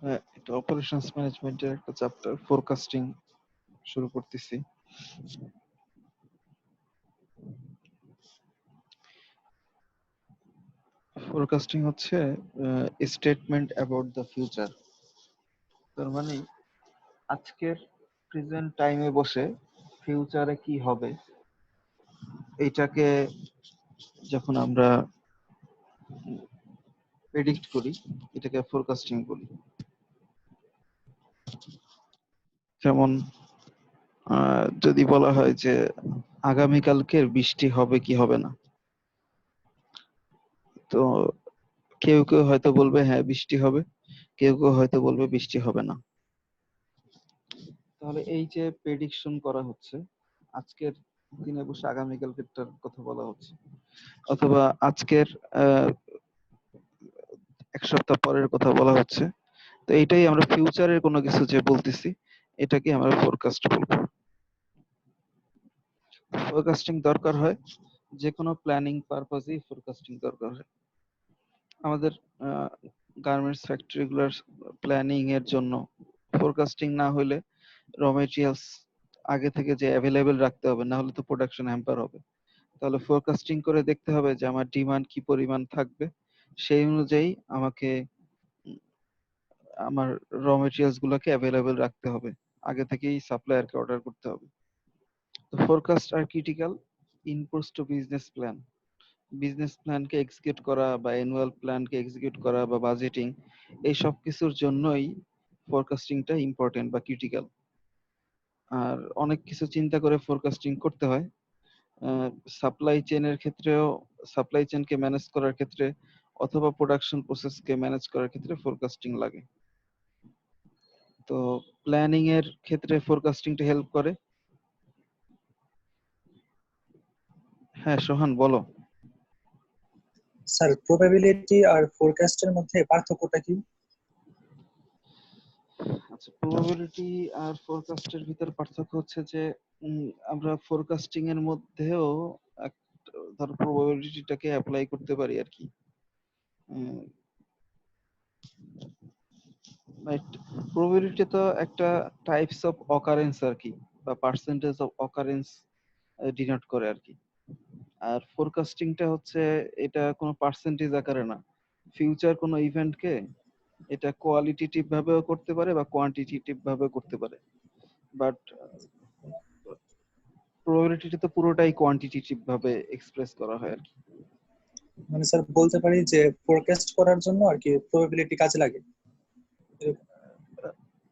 হ্যাঁ, এটা অপারেশনস ম্যানেজমেন্টের একটা চ্যাপ্টার, ফোরকাস্টিং শুরু করতেছি। ফোরকাস্টিং হচ্ছে স্টেটমেন্ট অ্যাবাউট দ্য ফিউচার। তার মানে আজকের প্রেজেন্ট টাইমে বসে ফিউচারে কি হবে এইটাকে যখন আমরা প্রেডিক্ট করি, এটাকে ফোরকাস্টিং বলি। যেমন যদি বলা হয় যে আগামীকালকের বৃষ্টি হবে কি হবে না, তো কেউ কেউ হয়তো বলবে হ্যাঁ বৃষ্টি হবে, কেউ কেউ হয়তো বলবে বৃষ্টি হবে না। তাহলে এই যে প্রেডিকশন করা হচ্ছে, আজকের দিনে বসে আগামীকালকেরটার কথা বলা হচ্ছে, অথবা আজকের এক সপ্তাহ পরের কথা বলা হচ্ছে। তো এইটাই আমরা ফিউচারের কোনো কিছু যে বলতেছি, এটাকে আমরা ফোরকাস্ট বলবো। ফোরকাস্টিং দরকার হয়, যে কোনো প্ল্যানিং পারপাজেই ফোরকাস্টিং দরকার হয়। আমাদের গার্মেন্টস ফ্যাক্টরিগুলোর প্ল্যানিং এর জন্য ফোরকাস্টিং না হলে র মেটেরিয়ালস আগে থেকে যে অ্যাভেলেবেল রাখতে হবে, না হলে তো প্রোডাকশন হ্যাম্পার হবে। তাহলে ফোরকাস্টিং করে দেখতে হবে যে আমার ডিমান্ড কি পরিমাণ থাকবে, সেই অনুযায়ী আমাকে আমার র মেটেরিয়ালস গুলোকে অ্যাভেলেবেল রাখতে হবে, আগে থেকেই সাপ্লায়ারকে অর্ডার করতে হবে। তো forecast are critical inputs to business plan. Business প্ল্যানকে এক্সিকিউট করা বা অ্যানুয়াল প্ল্যানকে এক্সিকিউট করা বা বাজেটিং, এই সব কিছুর জন্যই ফোরকাস্টিংটা ইম্পর্টেন্ট বা ক্রিটিক্যাল। আর অনেক কিছু চিন্তা করে ফোরকাস্টিং করতে হয়। সাপ্লাই চেনের ক্ষেত্রেও, সাপ্লাই চেনকে ম্যানেজ করার ক্ষেত্রে অথবা প্রোডাকশন প্রসেসকে ম্যানেজ করার ক্ষেত্রে ফোরকাস্টিং লাগে। তো প্ল্যানিং এর ক্ষেত্রে ফোরকাস্টিংটা হেল্প করে। হ্যাঁ সোহান, বলো। স্যার, প্রবাবিলিটি আর ফোরকাস্টের মধ্যে পার্থক্যটা কি? আচ্ছা, প্রবাবিলিটি আর ফোরকাস্টের ভিতর পার্থক্য হচ্ছে যে আমরা ফোরকাস্টিং এর মধ্যেও ধর প্রবাবিলিটিটাকে অ্যাপ্লাই করতে পারি আর কি। প্রবাবিলিটি তো একটা টাইপস অফ অকারেন্স আর কি, বা পার্সেন্টেজ অফ অকারেন্স ডিনোট করে আর কি। আর ফোরকাস্টিংটা হচ্ছে, এটা কোনো পার্সেন্টেজ আকারে না, ফিউচার কোনো ইভেন্টকে এটা কোয়ালিটেটিভ ভাবেও করতে পারে বা কোয়ান্টিটেটিভ ভাবেও করতে পারে। বাট প্রবাবিলিটিটা তো পুরোটাই কোয়ান্টিটেটিভ ভাবে এক্সপ্রেস করা হয় আর কি। মানে স্যার বলতে পারি যে ফোরকাস্ট করার জন্য আর কি প্রবাবিলিটি কাজে লাগে।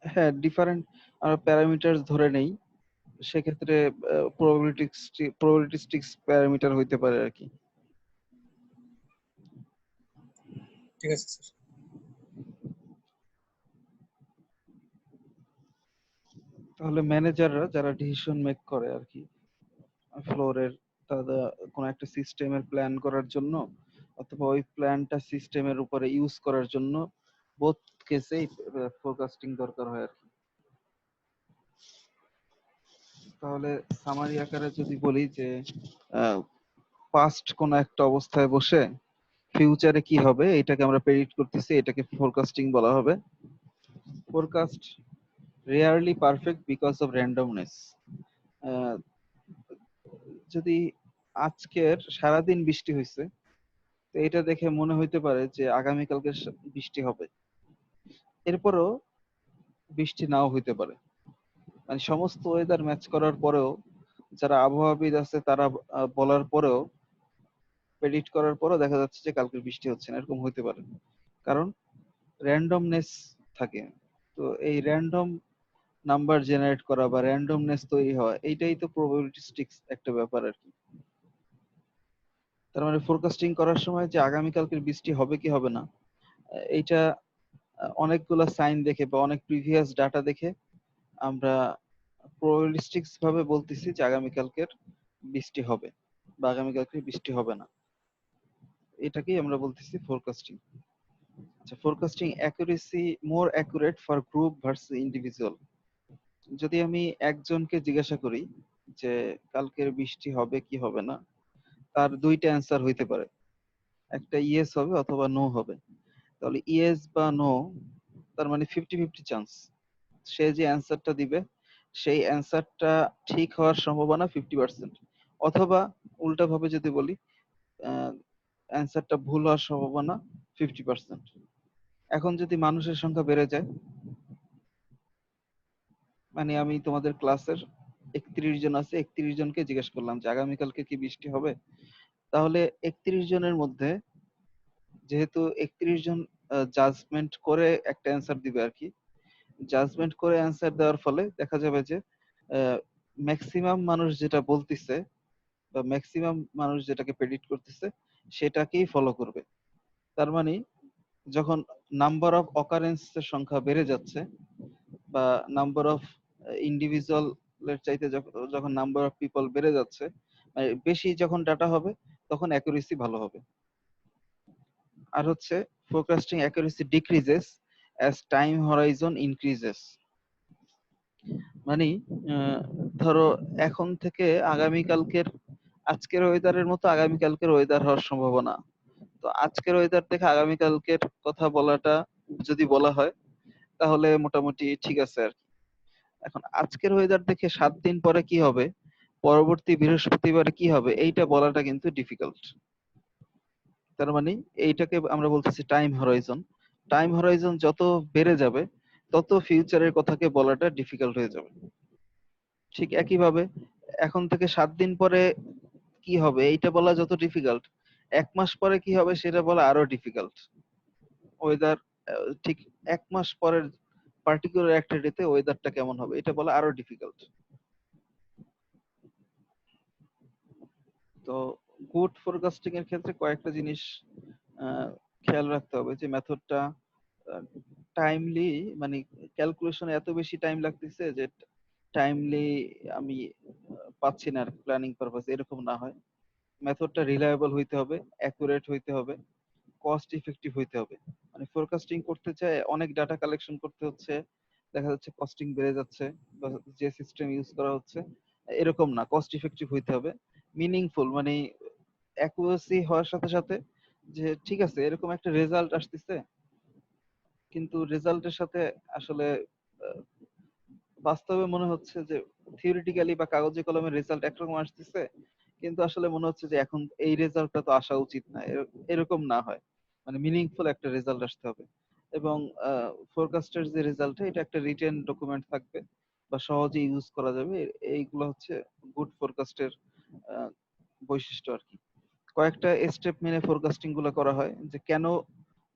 হ্যাঁ, ডিফারেন্ট আমরা প্যারামিটার ধরে নেই, সেক্ষেত্রে প্রবাবিলিস্টিক্স প্যারামিটার হইতে পারে আর কি। ঠিক আছে স্যার। তাহলে ম্যানেজাররা যারা ডিসিশন মেক করে আর কি ফ্লোরের, তারা কোনো একটা সিস্টেমের প্ল্যান করার জন্য অথবা ওই প্ল্যানটা সিস্টেমের উপরে ইউজ করার জন্য বোথ কেসেই ফোরকাস্টিং দরকার হয় আর কি। তাহলে সামারি আকারে যদি বলি যে পাস্ট কোন একটা অবস্থায় বসে ফিউচারে কি হবে এটাকে আমরা প্রেডিক্ট করতেছি, এটাকে ফোরকাস্টিং বলা হবে। Forecast rarely perfect because of randomness. যদি আজকের সারাদিন বৃষ্টি হয়েছে, তো এটা দেখে মনে হইতে পারে যে আগামীকালকে বৃষ্টি হবে, এরপরও বৃষ্টি নাও হইতে পারে। মানে সমস্ত ওয়েদার ম্যাচ করার পরেও, যারা আবহাওয়াবিদ আছে তারা বলার পরেও, প্রেডিক্ট করার পরেও দেখা যাচ্ছে যে কালকে বৃষ্টি হচ্ছে না, এরকম হইতে পারে। কারণ র্যান্ডমনেস থাকে। তো এই র্যান্ডম নাম্বার জেনারেট করা বা র্যান্ডমনেস তৈরি হওয়া, এইটাই তো প্রবাবিলিস্টিক্স একটা ব্যাপার আর কি। তার মানে ফোরকাস্টিং করার সময় যে আগামীকালকের বৃষ্টি হবে কি হবে না, এইটা অনেকগুলা সাইন দেখে বা অনেক প্রিভিয়াস ডাটা দেখে আমরা প্রবাবিলিস্টিক্স ভাবে বলতেছি যে আগামীকালকের বৃষ্টি হবে বা আগামীকালকে বৃষ্টি হবে না। এটাকেই আমরা বলতেছি ফোরকাস্টিং। আচ্ছা, forecasting accuracy more accurate for group versus individual. যদি আমি একজনকে জিজ্ঞাসা করি যে কালকের বৃষ্টি হবে কি হবে না, তার দুইটা অ্যান্সার হইতে পারে, একটা ইয়েস হবে অথবা নো হবে। তাহলে ইয়েস বা নো তার মানে 50-50 চান্স। সে যে অ্যান্সারটা দিবে সেই অ্যান্সারটা ঠিক হওয়ার সম্ভাবনা 50%, অথবা উল্টাভাবে যদি বলি অ্যান্সারটা ভুল হওয়ার সম্ভাবনা 50%। এখন যদি মানুষের সংখ্যা বেড়ে যায়, মানে আমি তোমাদের ক্লাসের 31 জন আছে, 31 জনকে জিজ্ঞেস করলাম যে আগামীকালকে কি বৃষ্টি হবে, তাহলে 31 জনের মধ্যে যেহেতু 31 জন জাজমেন্ট করে একটা অ্যান্সার দিবে আর কি, জাজমেন্ট করে অ্যান্সার দেওয়ার ফলে দেখা যাবে যে ম্যাক্সিমাম মানুষ যেটা বলতিছে বা ম্যাক্সিমাম মানুষ যেটাকে প্রেডিক্ট করতেছে সেটাকেই ফলো করবে। তার মানে যখন নাম্বার অফ অকারেন্সের সংখ্যা বেড়ে যাচ্ছে বা নাম্বার অফ ইন্ডিভিজুয়ালের চাইতে যখন নাম্বার অফ পিপল বেড়ে যাচ্ছে, মানে বেশি যখন ডাটা হবে তখন অ্যাকুরেসি ভালো হবে। আর হচ্ছে forecasting accuracy decreases as time Horizon increases. মানে ধরো এখন থেকে আগামীকালকের আজকের ওয়েদারের মতো আগামীকালকের ওয়েদার হওয়ার সম্ভাবনা, তো আজকের ওয়েদার দেখে আগামীকালকের কথা বলাটা যদি বলা হয় তাহলে মোটামুটি ঠিক আছে আর কি। এখন আজকের ওয়েদার দেখে 7 দিন পরে কি হবে, পরবর্তী বৃহস্পতিবারে কি হবে, এইটা বলাটা কিন্তু ডিফিকাল্ট। তার মানে এইটাকে আমরা বলতেছি টাইম হরাইজন। টাইম হরাইজন যত বেড়ে যাবে তত ফিউচারের কথাকে বলাটা ডিফিকাল্ট হয়ে যাবে। ঠিক একইভাবে এখন থেকে 7 দিন পরে কি হবে এইটা বলা যত ডিফিকাল্ট, 1 মাস পরে কি হবে সেটা বলা আরো ডিফিকাল্ট। ওয়েদার ঠিক 1 মাস পরের পার্টিকুলার একটা ডেতে ওয়েদারটা কেমন হবে এটা বলা আরো ডিফিকাল্ট। তো গুড ফোরকাস্টিং এর ক্ষেত্রে কয়েকটা জিনিস খেয়াল রাখতে হবে, যে মেথডটা টাইমলি, মানে ক্যালকুলেশনে এত বেশি টাইম লাগতেছে যে টাইমলি আমি পাচ্ছি না প্ল্যানিং পারপাস, এরকম না হয়। মেথডটা রিলায়েবল হইতে হবে, অ্যাকুরেট হইতে হবে, কস্ট ইফেক্টিভ হইতে হবে। মানে ফোরকাস্টিং করতে চায় অনেক ডাটা কালেকশন করতে হচ্ছে, দেখা যাচ্ছে কস্টিং বেড়ে যাচ্ছে বা যে সিস্টেম ইউজ করা হচ্ছে এরকম না, কস্ট ইফেক্টিভ হইতে হবে, মিনিংফুল, মানে অ্যাকুরেসি হওয়ার সাথে সাথে যে ঠিক আছে এরকম একটা রেজাল্ট আসতেছে, কিন্তু রেজাল্টের সাথে আসলে আহ, বাস্তবে মনে হচ্ছে যে থিওরিটিক্যালি বা কাগজে কলমে রেজাল্ট একরকম আসতেছে, কিন্তু আসলে মনে হচ্ছে যে এখন এই রেজাল্টটা তো আসা উচিত না, এরকম না হয়। মানে মিনিংফুল একটা রেজাল্ট আসতে হবে। এবং ফোরকাস্টের যে রেজাল্ট এটা একটা রিটেন ডকুমেন্ট থাকবে বা সহজে ইউজ করা যাবে, এইগুলো হচ্ছে গুড ফোরকাস্টের বৈশিষ্ট্য আর কি। কয়েকটা স্টেপ মেনে ফোরকাস্টিং গুলো করা হয়, যে কেন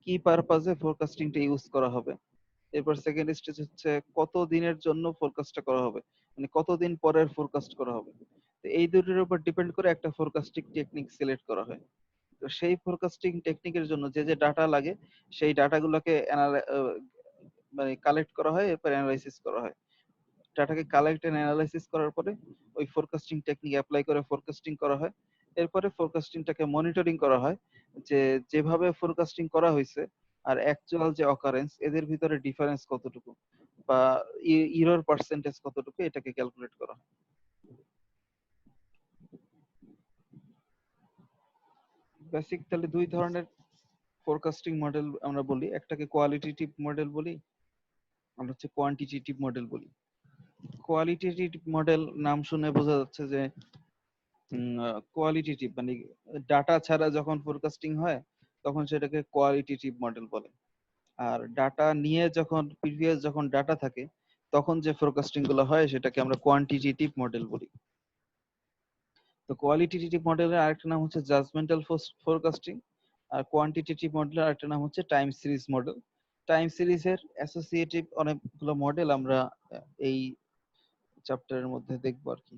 কি পারপাজে ফোরকাস্টিংটা ইউজ করা হবে। এরপর সেকেন্ড স্টেজ হচ্ছে কত দিনের জন্য ফোরকাস্টটা করা হবে, মানে কতদিন পরের ফোরকাস্ট করা হবে। তো এই দুটোর উপর ডিপেন্ড করে একটা ফোরকাস্টিং টেকনিক সিলেক্ট করা হয়। তো সেই ফোরকাস্টিং টেকনিকের জন্য যে যে ডাটা লাগে সেই ডাটাগুলোকে মানে কালেক্ট করা হয়, এরপর অ্যানালাইসিস করা হয়। ডাটাকে কালেক্ট এন্ড অ্যানালাইসিস করার পরে ওই ফোরকাস্টিং টেকনিক অ্যাপ্লাই করে ফোরকাস্টিং করা হয়। এরপরে ফোরকাস্টিংটাকে মনিটরিং করা হয়, যে যেভাবে ফোরকাস্টিং করা হয়েছে আর অ্যাকচুয়াল যে অকারেন্স এদের ভিতরে ডিফারেন্স কতটুকু বা ইরর পার্সেন্টেজ কতটুকু এটাকে ক্যালকুলেট করা হয়। বেসিক তাহলে দুই ধরনের ফোরকাস্টিং মডেল আমরা বলি, একটাকে কোয়ালিটেটিভ মডেল বলি, আর হচ্ছে কোয়ান্টিটেটিভ মডেল বলি। কোয়ালিটেটিভ মডেল নাম শুনে বোঝা যাচ্ছে যে কোয়ালিটেটিভ, মানে ডাটা ছাড়া যখন ফোরকাস্টিং হয় তখন সেটাকে কোয়ালিটেটিভ মডেল বলে। আর ডাটা নিয়ে যখন প্রিভিয়াস যখন ডাটা থাকে তখন যে ফোরকাস্টিং গুলো হয় সেটাকে আমরা কোয়ান্টিটেটিভ মডেল বলি। তো কোয়ালিটেটিভ মডেলের আরেকটা নাম হচ্ছে জাজমেন্টাল ফোরকাস্টিং, আর কোয়ান্টিটেটিভ মডেলের আরেকটা নাম হচ্ছে টাইম সিরিজ মডেল। টাইম সিরিজের অ্যাসোসিয়েটিভ অনেকগুলো মডেল আমরা এই চ্যাপ্টারের মধ্যে দেখবো আর কি।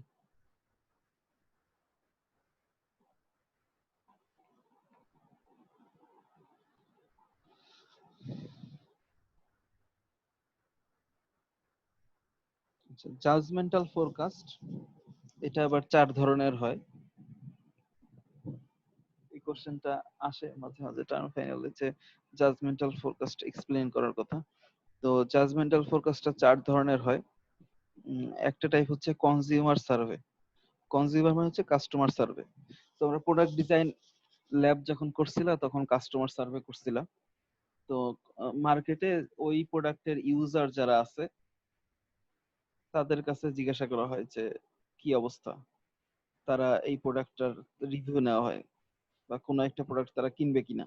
জাজমেন্টাল ফোরকাস্ট এটা আবার 4 ধরনের হয়। এই কোশ্চেনটা আসে মাঝে মাঝে টার্ম ফাইনালে, যে জাজমেন্টাল ফোরকাস্ট এক্সপ্লেইন করার কথা। তো জাজমেন্টাল ফোরকাস্টটা 4 ধরনের হয়। একটা টাইপ হচ্ছে কনজিউমার সার্ভে। কনজিউমার মানে হচ্ছে কাস্টমার সার্ভে। তোমরা প্রোডাক্ট ডিজাইন ল্যাব যখন করছিলা তখন কাস্টমার সার্ভে করছিলা। তো মার্কেটে ওই প্রোডাক্টের ইউজার যারা আছে তাদের কাছে জিজ্ঞাসা করা হয় যে কি অবস্থা, তারা এই প্রোডাক্টটার রিভিউ নেওয়া হয় বা কোনো একটা প্রোডাক্ট তারা কিনবে কিনা।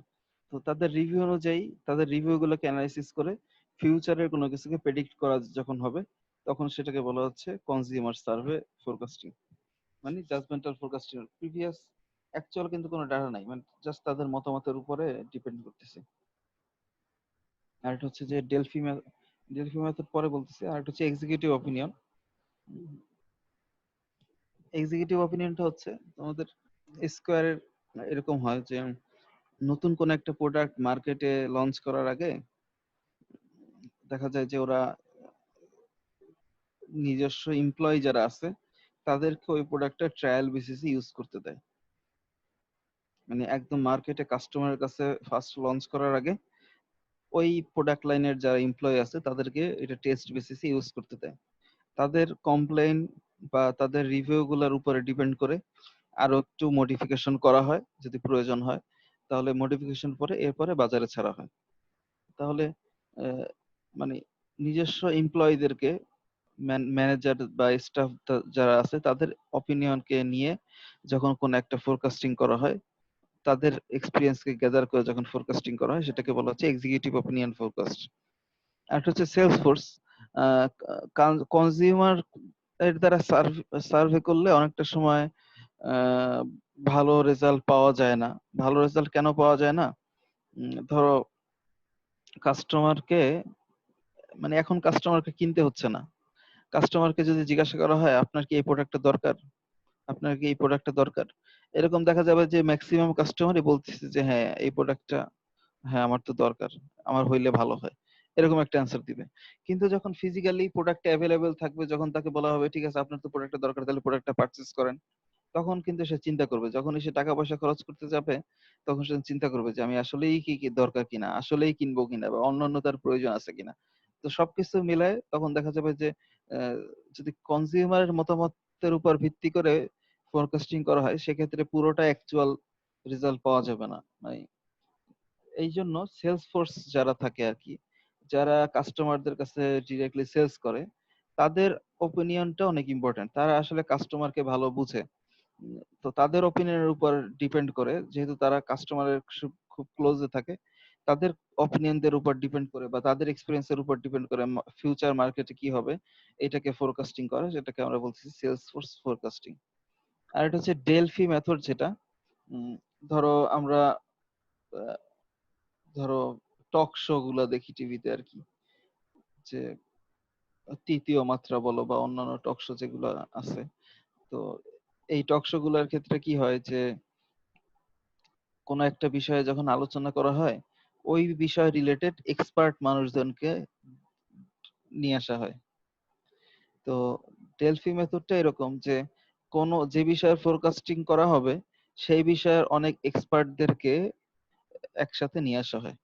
তো তাদের রিভিউ অনুযায়ী তাদের রিভিউ গুলোকে অ্যানালাইসিস করে ফিউচারের কোনো কিছুকে প্রেডিক্ট করা যখন হবে তখন সেটাকে বলা হচ্ছে কনজিউমার সার্ভে ফোরকাস্টিং, মানে জাজমেন্টাল ফোরকাস্টিং। প্রিভিয়াস অ্যাকচুয়াল কিন্তু কোনো ডাটা নাই, মানে জাস্ট তাদের মতামতের উপরে ডিপেন্ড করতেছে। আর এটা হচ্ছে যে ডেলফি মেথড পরে বলতেছে। আর এটা হচ্ছে এক্সিকিউটিভ অপিনিয়ন। এক্সিকিউটিভ অপিনিয়নটা হচ্ছে আমাদের স্কোয়ারের এরকম হয় যে নতুন কোন একটা প্রোডাক্ট মার্কেটে লঞ্চ করার আগে দেখা যায় যে ওরা নিজস্ব এমপ্লয়ি যারা আছে তাদেরকে ওই প্রোডাক্টটা ট্রায়াল বেসিসে ইউজ করতে দেয়। মানে একদম মার্কেটে কাস্টমারের কাছে ফার্স্ট লঞ্চ করার আগে ওই প্রোডাক্ট লাইনের যারা এমপ্লয়ি আছে তাদেরকে এটা টেস্ট বেসিসে ইউজ করতে দেয়। তাদের কমপ্লেইন বা তাদের রিভিউ গুলোর উপরে ডিপেন্ড করে আরো একটু মডিফিকেশন করা হয় যদি প্রয়োজন হয়, তাহলে মডিফিকেশন পরে এরপরে বাজারে ছাড়া হয়। তাহলে মানে নিজস্ব এমপ্লয়ীদেরকে ম্যানেজার বা স্টাফ যারা আছে তাদের অপিনিয়নকে নিয়ে যখন কোন একটা ফোরকাস্টিং করা হয়, তাদের এক্সপিরিয়েন্সকে গ্যাদার করে যখন ফোরকাস্টিং করা হয় সেটাকে বলা হচ্ছে এক্সিকিউটিভ অপিনিয়ন ফোরকাস্ট। আর একটা হচ্ছে সেলস ফোর্স। কনজিউমার এর দ্বারা সার্ভে করলে অনেকটা সময় আহ, ভালো রেজাল্ট পাওয়া যায় না। ভালো রেজাল্ট কেন পাওয়া যায় না? ধরো কাস্টমারকে, মানে এখন কাস্টমারকে কিনতে হচ্ছে না। কাস্টমারকে যদি জিজ্ঞাসা করা হয় আপনার কি এই প্রোডাক্টটা দরকার, আপনার কি এই প্রোডাক্টটা দরকার, এরকম দেখা যাবে যে ম্যাক্সিমাম কাস্টমারই বলতেছে যে হ্যাঁ এই প্রোডাক্টটা, হ্যাঁ আমার তো দরকার, আমার হইলে ভালো হয়, এরকম একটা অ্যান্সার দিবে। কিন্তু যখন ফিজিক্যালি প্রোডাক্ট অ্যাভেলেবেল থাকবে, যখন তাকে বলা হবে ঠিক আছে আপনার তো প্রোডাক্টটা দরকার তাহলে প্রোডাক্টটা পারচেজ করেন, তখন কিন্তু সে চিন্তা করবে। যখন সে টাকা পয়সা খরচ করতে যাবে তখন সে চিন্তা করবে যে আমি আসলেই কি কি দরকার কিনা, আসলেই কিনবো কিনা, বা অন্যান্য তার প্রয়োজন আছে কিনা। তো সবকিছু মিলায় তখন দেখা যাবে যে আহ, যদি কনজিউমারের মতামতের উপর ভিত্তি করে ফোরকাস্টিং করা হয় সেক্ষেত্রে পুরোটা অ্যাকচুয়াল রেজাল্ট পাওয়া যাবে না। মানে এই জন্য সেলস ফোর্স যারা থাকে আর কি, যারা কাস্টমারদের কাছে ডিরেক্টলি সেলস করে, তাদের ওপিনিয়নটা অনেক ইম্পর্টেন্ট। তারা আসলে কাস্টমারকে ভালো বুঝে। তো তাদের ওপিনিয়নের উপর ডিপেন্ড করে, যেহেতু তারা কাস্টমারের খুব ক্লোজে থাকে, তাদের অপিনিয়নদের উপর ডিপেন্ড করে বা তাদের এক্সপিরিয়েন্সের উপর ডিপেন্ড করে ফিউচার মার্কেটে কি হবে এটাকে ফোরকাস্টিং করে, যেটাকে আমরা বলছি সেলস ফোর্স ফোরকাস্টিং। আর এটা হচ্ছে ডেলফি মেথড, যেটা উম, ধরো আমরা আহ, ধরো টক শো গুলা দেখি টিভিতে আর কি, যে তৃতীয় মাত্রা বলো বা অন্যান্য টক শো যেগুলো আছে। তো এই টক শো গুলার ক্ষেত্রে কি হয় যে কোনো একটা বিষয়ে যখন আলোচনা করা হয় ওই বিষয় রিলেটেড এক্সপার্ট মানুষজনকে নিয়ে আসা হয়। তো ডেলফি মেথডটা এরকম যে যে বিষয়ে ফোরকাস্টিং করা হবে সেই বিষয়ের অনেক এক্সপার্টদেরকে একসাথে নিয়ে আসা হয়।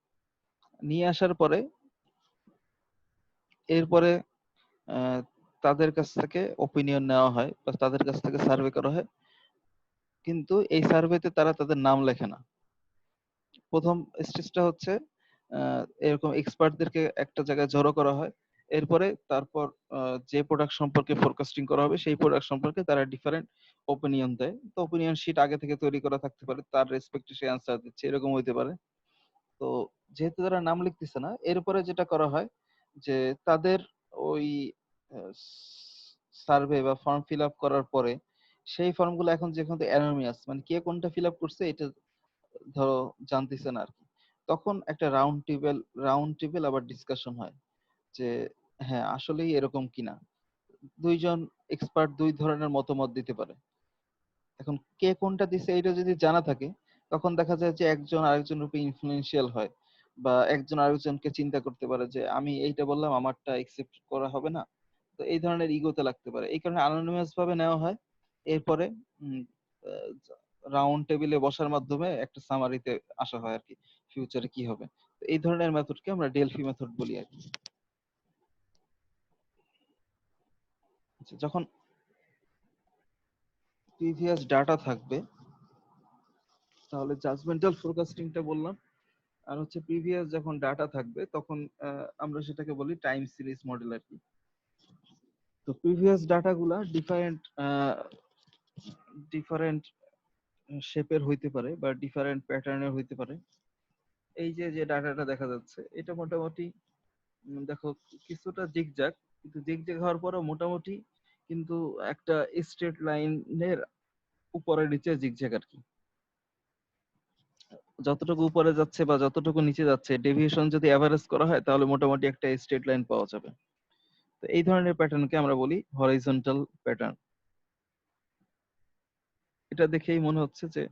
নিয়ে আসার পরে এরপরে আহ, তাদের কাছ থেকে ওপিনিয়ন নেওয়া হয় বা তাদের কাছ থেকে সার্ভে করা হয়। কিন্তু এই সার্ভেতে তারা তাদের নাম লেখে না। প্রথম স্টেজটা হচ্ছে এরকম এক্সপার্টদেরকে একটা জায়গায় জড়ো করা হয়। এরপরে তারপর যে প্রোডাক্ট সম্পর্কে ফোরকাস্টিং করা হবে সেই প্রোডাক্ট সম্পর্কে তারা ডিফারেন্ট ওপিনিয়ন দেয়। তো ওপিনিয়ন শিট আগে থেকে তৈরি করা থাকতে পারে, তার রেসপেক্টে সে অ্যান্সার দিচ্ছে, এরকম হইতে পারে। তো যেহেতু তারা নাম লিখতেছে না, এরপরে যেটা করা হয় যে তাদের ওই সার্ভে বা ফর্ম ফিল আপ করার পরে সেই ফর্মগুলো এখন যেখানে অ্যানোনিমাস, মানে কে কোনটা ফিল আপ করছে এটা ধরো জানতেছে না আর কি, তখন একটা রাউন্ড টেবিল আবার ডিসকাশন হয় যে হ্যাঁ আসলেই এরকম কিনা। দুইজন এক্সপার্ট দুই ধরনের মতামত দিতে পারে। এখন কে কোনটা দিছে এটা যদি জানা থাকে তখন দেখা যায় যে একজন আরেকজনের উপর ইনফ্লুয়েন্সিয়াল হয়, বা একজন আরেকজনকে চিন্তা করতে পারে যে আমি এইটা বললাম আমারটা একসেপ্ট করা হবে না। তো এই ধরনের ইগোতে লাগতে পারে, এই কারণে অ্যানোনিমাস ভাবে নেওয়া হয়। এরপরে রাউন্ড টেবিলে বসার মাধ্যমে একটা সামারিতে আসা হয় আর কি, ফিউচারে কি হবে। তো এই ধরনের মেথডকে আমরা ডেলফি মেথড বলি আর কি। আচ্ছা, যখন প্রিভিয়াস ডাটা থাকবে তাহলে জাজমেন্টাল ফোরকাস্টিংটা বললাম। আর হচ্ছে প্রিভিয়াস যখন ডাটা থাকবে তখন আমরা সেটাকে বলি টাইম সিরিজ মডেল আর কি। তো প্রিভিয়াস ডাটা গুলা ডিফারেন্ট ডিফারেন্ট শেপের হইতে পারে বা ডিফারেন্ট প্যাটার্নের হইতে পারে। এই যে যে ডাটাটা দেখা যাচ্ছে এটা মোটামুটি দেখো কিছুটা জিগজ্যাগ, কিন্তু জিগজ্যাগ হওয়ার পরও মোটামুটি কিন্তু একটা স্ট্রেট লাইনের উপরে নিচে জিগজ্যাগ আর কি। যতটুকু উপরে যাচ্ছে বা যতটুকু নিচে যাচ্ছে ডেভিয়েশন যদি অ্যাভারেজ করা হয় তাহলে মোটামুটি একটা স্ট্রেট লাইন পাওয়া যাবে। তো এই ধরনের প্যাটার্নকে আমরা বলি হরাইজন্টাল প্যাটার্ন। এটা দেখেই মনে হচ্ছে যে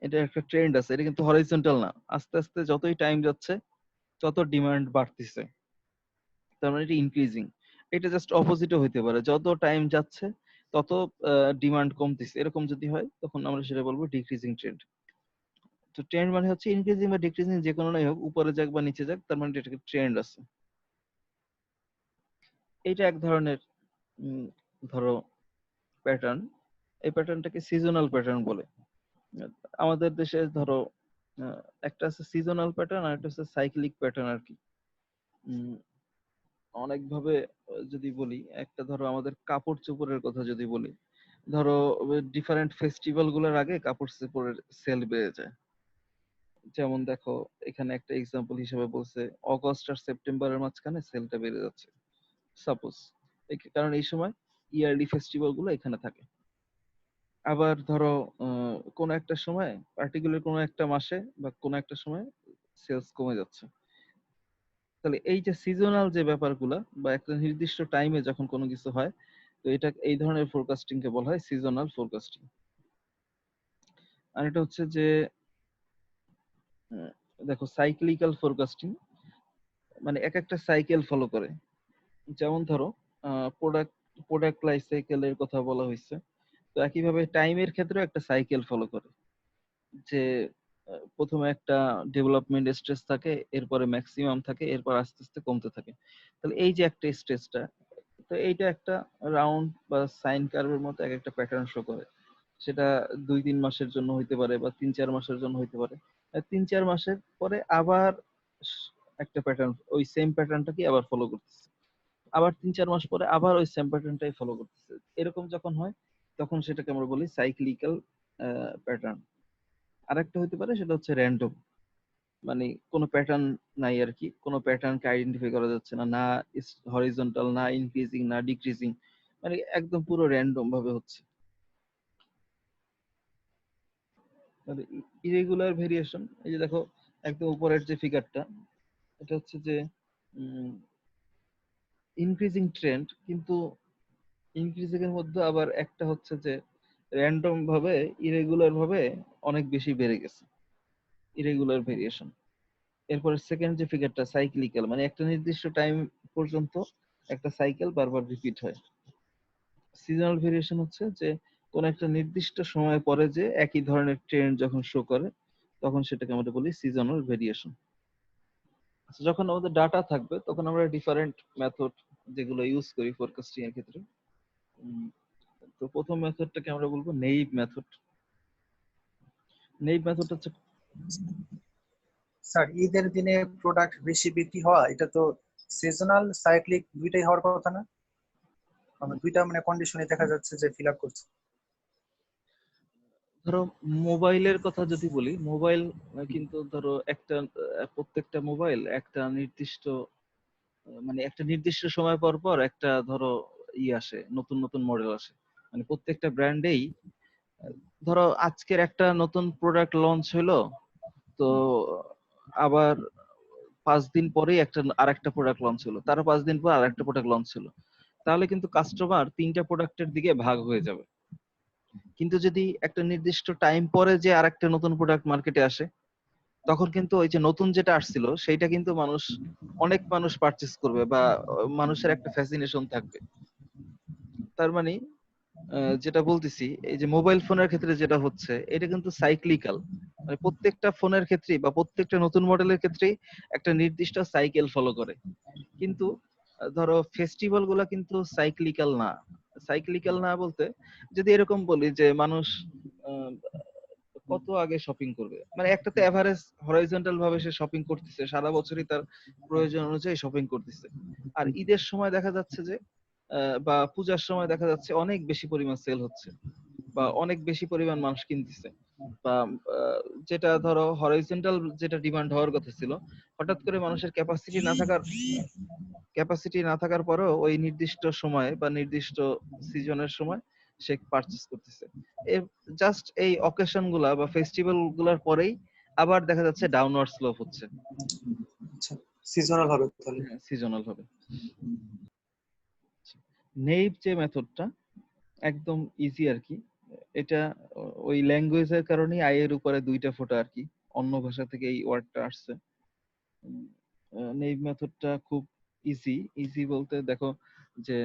এটা একটা ট্রেন্ড আছে, এটা কিন্তু হরাইজন্টাল না। আস্তে আস্তে যতই টাইম যাচ্ছে তত ডিমান্ড বাড়তিছে, তার মানে এটা ইনক্রিজিং। এটা জাস্ট অপোজিটও হইতে পারে, যত টাইম যাচ্ছে তত ডিমান্ড কমতেছে, এরকম যদি হয় তখন আমরা সেটা বলবো ডিক্রিজিং ট্রেন্ড। তো ট্রেন্ড মানে হচ্ছে ইনক্রিজিং বা ডিক্রিজিং যে কোনো নাই হোক, উপরে যাক বা নিচে যাক, তার মানে এটাকে ট্রেন্ড আছে। এইটা এক ধরনের ধরো প্যাটার্ন। এই প্যাটার্নটাকে সিজনাল প্যাটার্ন বলে। আমাদের দেশে ধরো একটা আছে সিজনাল প্যাটার্ন আর একটা হচ্ছে সাইক্লিক প্যাটার্ন আর কি। উম, অনেকভাবে যদি বলি, একটা ধরো আমাদের কাপড় চোপড়ের কথা যদি বলি, ধরো ডিফারেন্ট ফেস্টিভ্যাল গুলোর আগে কাপড় চোপড়ের সেল বেড়ে যায়। যেমন দেখো এখানে একটা এক্সাম্পল হিসেবে বলছে অগস্ট আর সেপ্টেম্বরের মাঝখানে সেলটা বেড়ে যাচ্ছে সাপোজ, কারণ এই সময় ইয়ারলি ফেস্টিভ্যাল গুলো এখানে থাকে। আবার ধরো কোন একটা সময় পার্টিকুলার কোন একটা মাসে বা কোন একটা সময় সেলস কমে যাচ্ছে। তাহলে এই যে সিজনাল যে ব্যাপারগুলা বা একটা নির্দিষ্ট টাইমে যখন কোনো কিছু হয়, তো এটা এই ধরনের ফোরকাস্টিং কে বলা হয় সিজনাল ফোরকাস্টিং। আর এটা হচ্ছে যে উম, দেখো সাইক্লিক্যাল ফোরকাস্টিং মানে এক একটা সাইকেল ফলো করে। যেমন ধরো প্রোডাক্ট প্রোডাক্ট লাইফ সাইকেলের কথা বলা হয়েছে, তো একইভাবে টাইমের ক্ষেত্রেও একটা সাইকেল ফলো করে। যে প্রথমে একটা ডেভেলপমেন্ট স্টেজ থাকে, এরপরে ম্যাক্সিমাম থাকে, এরপর আস্তে আস্তে কমতে থাকে। তাহলে এই যে একটা স্টেজটা, তো এইটা একটা রাউন্ড বা সাইন কার্ভের মতো এক একটা প্যাটার্ন শো করে। সেটা 2-3 মাসের জন্য হইতে পারে বা 3-4 মাসের জন্য হইতে পারে। 3-4 মাসের পরে আবার একটা প্যাটার্ন, ওই সেম প্যাটার্নটাকে আবার ফলো করতেছে। আবার 3-4 মাস পরে আবার ওই সেম প্যাটার্নটাই ফলো করতেছে। এরকম যখন হয় তখন সেটাকে আমরা বলি সাইক্লিক্যাল প্যাটার্ন। আরেকটা হতে পারে সেটা হচ্ছে র্যান্ডম, মানে কোনো প্যাটার্ন নাই আর কি, কোনো প্যাটার্নকে আইডেন্টিফাই করা যাচ্ছে না, না হরিজন্টাল, না ইনক্রিজিং, না ডিক্রিজিং, মানে একদম পুরো র্যান্ডম ভাবে হচ্ছে। ইরেগুলার ভেরিয়েশন, এই যে দেখো একদম উপরের যে ফিগারটা, এটা হচ্ছে যে ইনক্রিজিং ট্রেন্ড, কিন্তু ইনক্রিজিং এর মধ্যে আবার একটা হচ্ছে যে র্যান্ডম ভাবে ইরেগুলার ভাবে অনেক বেশি বেড়ে গেছে, ইরেগুলার ভেরিয়েশন। এরপরে সেকেন্ড যে ফিগারটা সাইক্লিক্যাল, মানে একটা নির্দিষ্ট টাইম পর্যন্ত একটা সাইকেল বারবার রিপিট হয়। সিজনাল ভেরিয়েশন হচ্ছে যে কোন একটা নির্দিষ্ট সময় পরে যে একই ধরনের ট্রেন্ড যখন শো করে তখন সেটাকে আমরা বলি সিজনাল ভেরিয়েশন। যখন আমাদের ডাটা থাকবে তখন আমরা ডিফারেন্ট মেথড যেগুলো ইউজ করি ফোরকাস্টিং এর ক্ষেত্রে। উম, তো প্রথম মেথডটাকে আমরা বলবো নেইভ মেথড। নেইভ মেথড হচ্ছে স্যার ঈদের দিনে প্রোডাক্ট বেশি বিক্রি হওয়া, এটা তো সিজনাল সাইক্লিক দুইটাই হওয়ার কথা না? মানে দুইটা মানে কন্ডিশনে দেখা যাচ্ছে যে ফিল আপ করছে। ধরো মোবাইলের কথা যদি বলি, মোবাইল কিন্তু ধরো একটা প্রত্যেকটা মোবাইল একটা নির্দিষ্ট মানে একটা নির্দিষ্ট সময় পর পর একটা ধরো আসে, নতুন নতুন মডেল আসে। মানে প্রত্যেকটা ব্র্যান্ডেই ধরো আজকের একটা নতুন প্রোডাক্ট লঞ্চ হলো, তো আবার 5 দিন পরেই একটা আরেকটা প্রোডাক্ট লঞ্চ হলো, তারও 5 দিন পর আরেকটা প্রোডাক্ট লঞ্চ হলো। তাহলে কিন্তু কাস্টমার 3টা প্রোডাক্টের দিকে ভাগ হয়ে যাবে। কিন্তু যদি একটা নির্দিষ্ট টাইম পরে যে আরেকটা নতুন প্রোডাক্ট মার্কেটে আসে, তখন কিন্তু ওই যে নতুন যেটা আসছিল সেইটা কিন্তু অনেক মানুষ পারচেস করবে বা মানুষের একটা ফ্যাসিনেশন থাকবে। তার মানে যেটা বলতেছি, এই যে মোবাইল ফোনের ক্ষেত্রে যেটা হচ্ছে এটা কিন্তু সাইক্লিক্যাল, মানে প্রত্যেকটা ফোনের ক্ষেত্রেই বা প্রত্যেকটা নতুন মডেলের ক্ষেত্রেই একটা নির্দিষ্ট সাইকেল ফলো করে। কিন্তু ধরো ফেস্টিভ্যাল গুলা কিন্তু সাইক্লিক্যাল না। সাইক্লিক্যাল না বলতে যদি এরকম বলি যে মানুষ কত আগে শপিং করবে, মানে একটা তো এভারেজ হরাইজন্টাল ভাবে সে শপিং করতেছে, সারা বছরই তার প্রয়োজন অনুযায়ী শপিং করতেছে। আর ঈদের সময় দেখা যাচ্ছে যে বা পূজার সময় দেখা যাচ্ছে অনেক বেশি পরিমাণ সেল হচ্ছে বা অনেক বেশি পরিমাণ মানুষ কিনতেছে, বা আহ, যেটা ধরো হরাইজন্টাল যেটা ডিমান্ড হওয়ার কথা ছিল, হঠাৎ করে মানুষের ক্যাপাসিটি না থাকার পরেও ওই নির্দিষ্ট সময়ে বা নির্দিষ্ট সিজনের সময় সে পারচেস করতেছে। এর জাস্ট এই অকেশন গুলা বা ফেস্টিভ্যাল গুলার পরেই আবার দেখা যাচ্ছে ডাউনওয়ার্ড স্লোপ হচ্ছে। আচ্ছা, সিজনাল হবে তাহলে। হ্যাঁ, সিজনাল হবে। নেইভ যে মেথডটা একদম ইজি আর কি, এটা ওই ল্যাঙ্গুয়েজের কারণেই আই এর উপরে দুইটা ফোঁটা আর কি, অন্য ভাষা থেকে এই ওয়ার্ডটা আসছে। নেইভ মেথডটা খুব ইজি। ইজি বলতে দেখো যে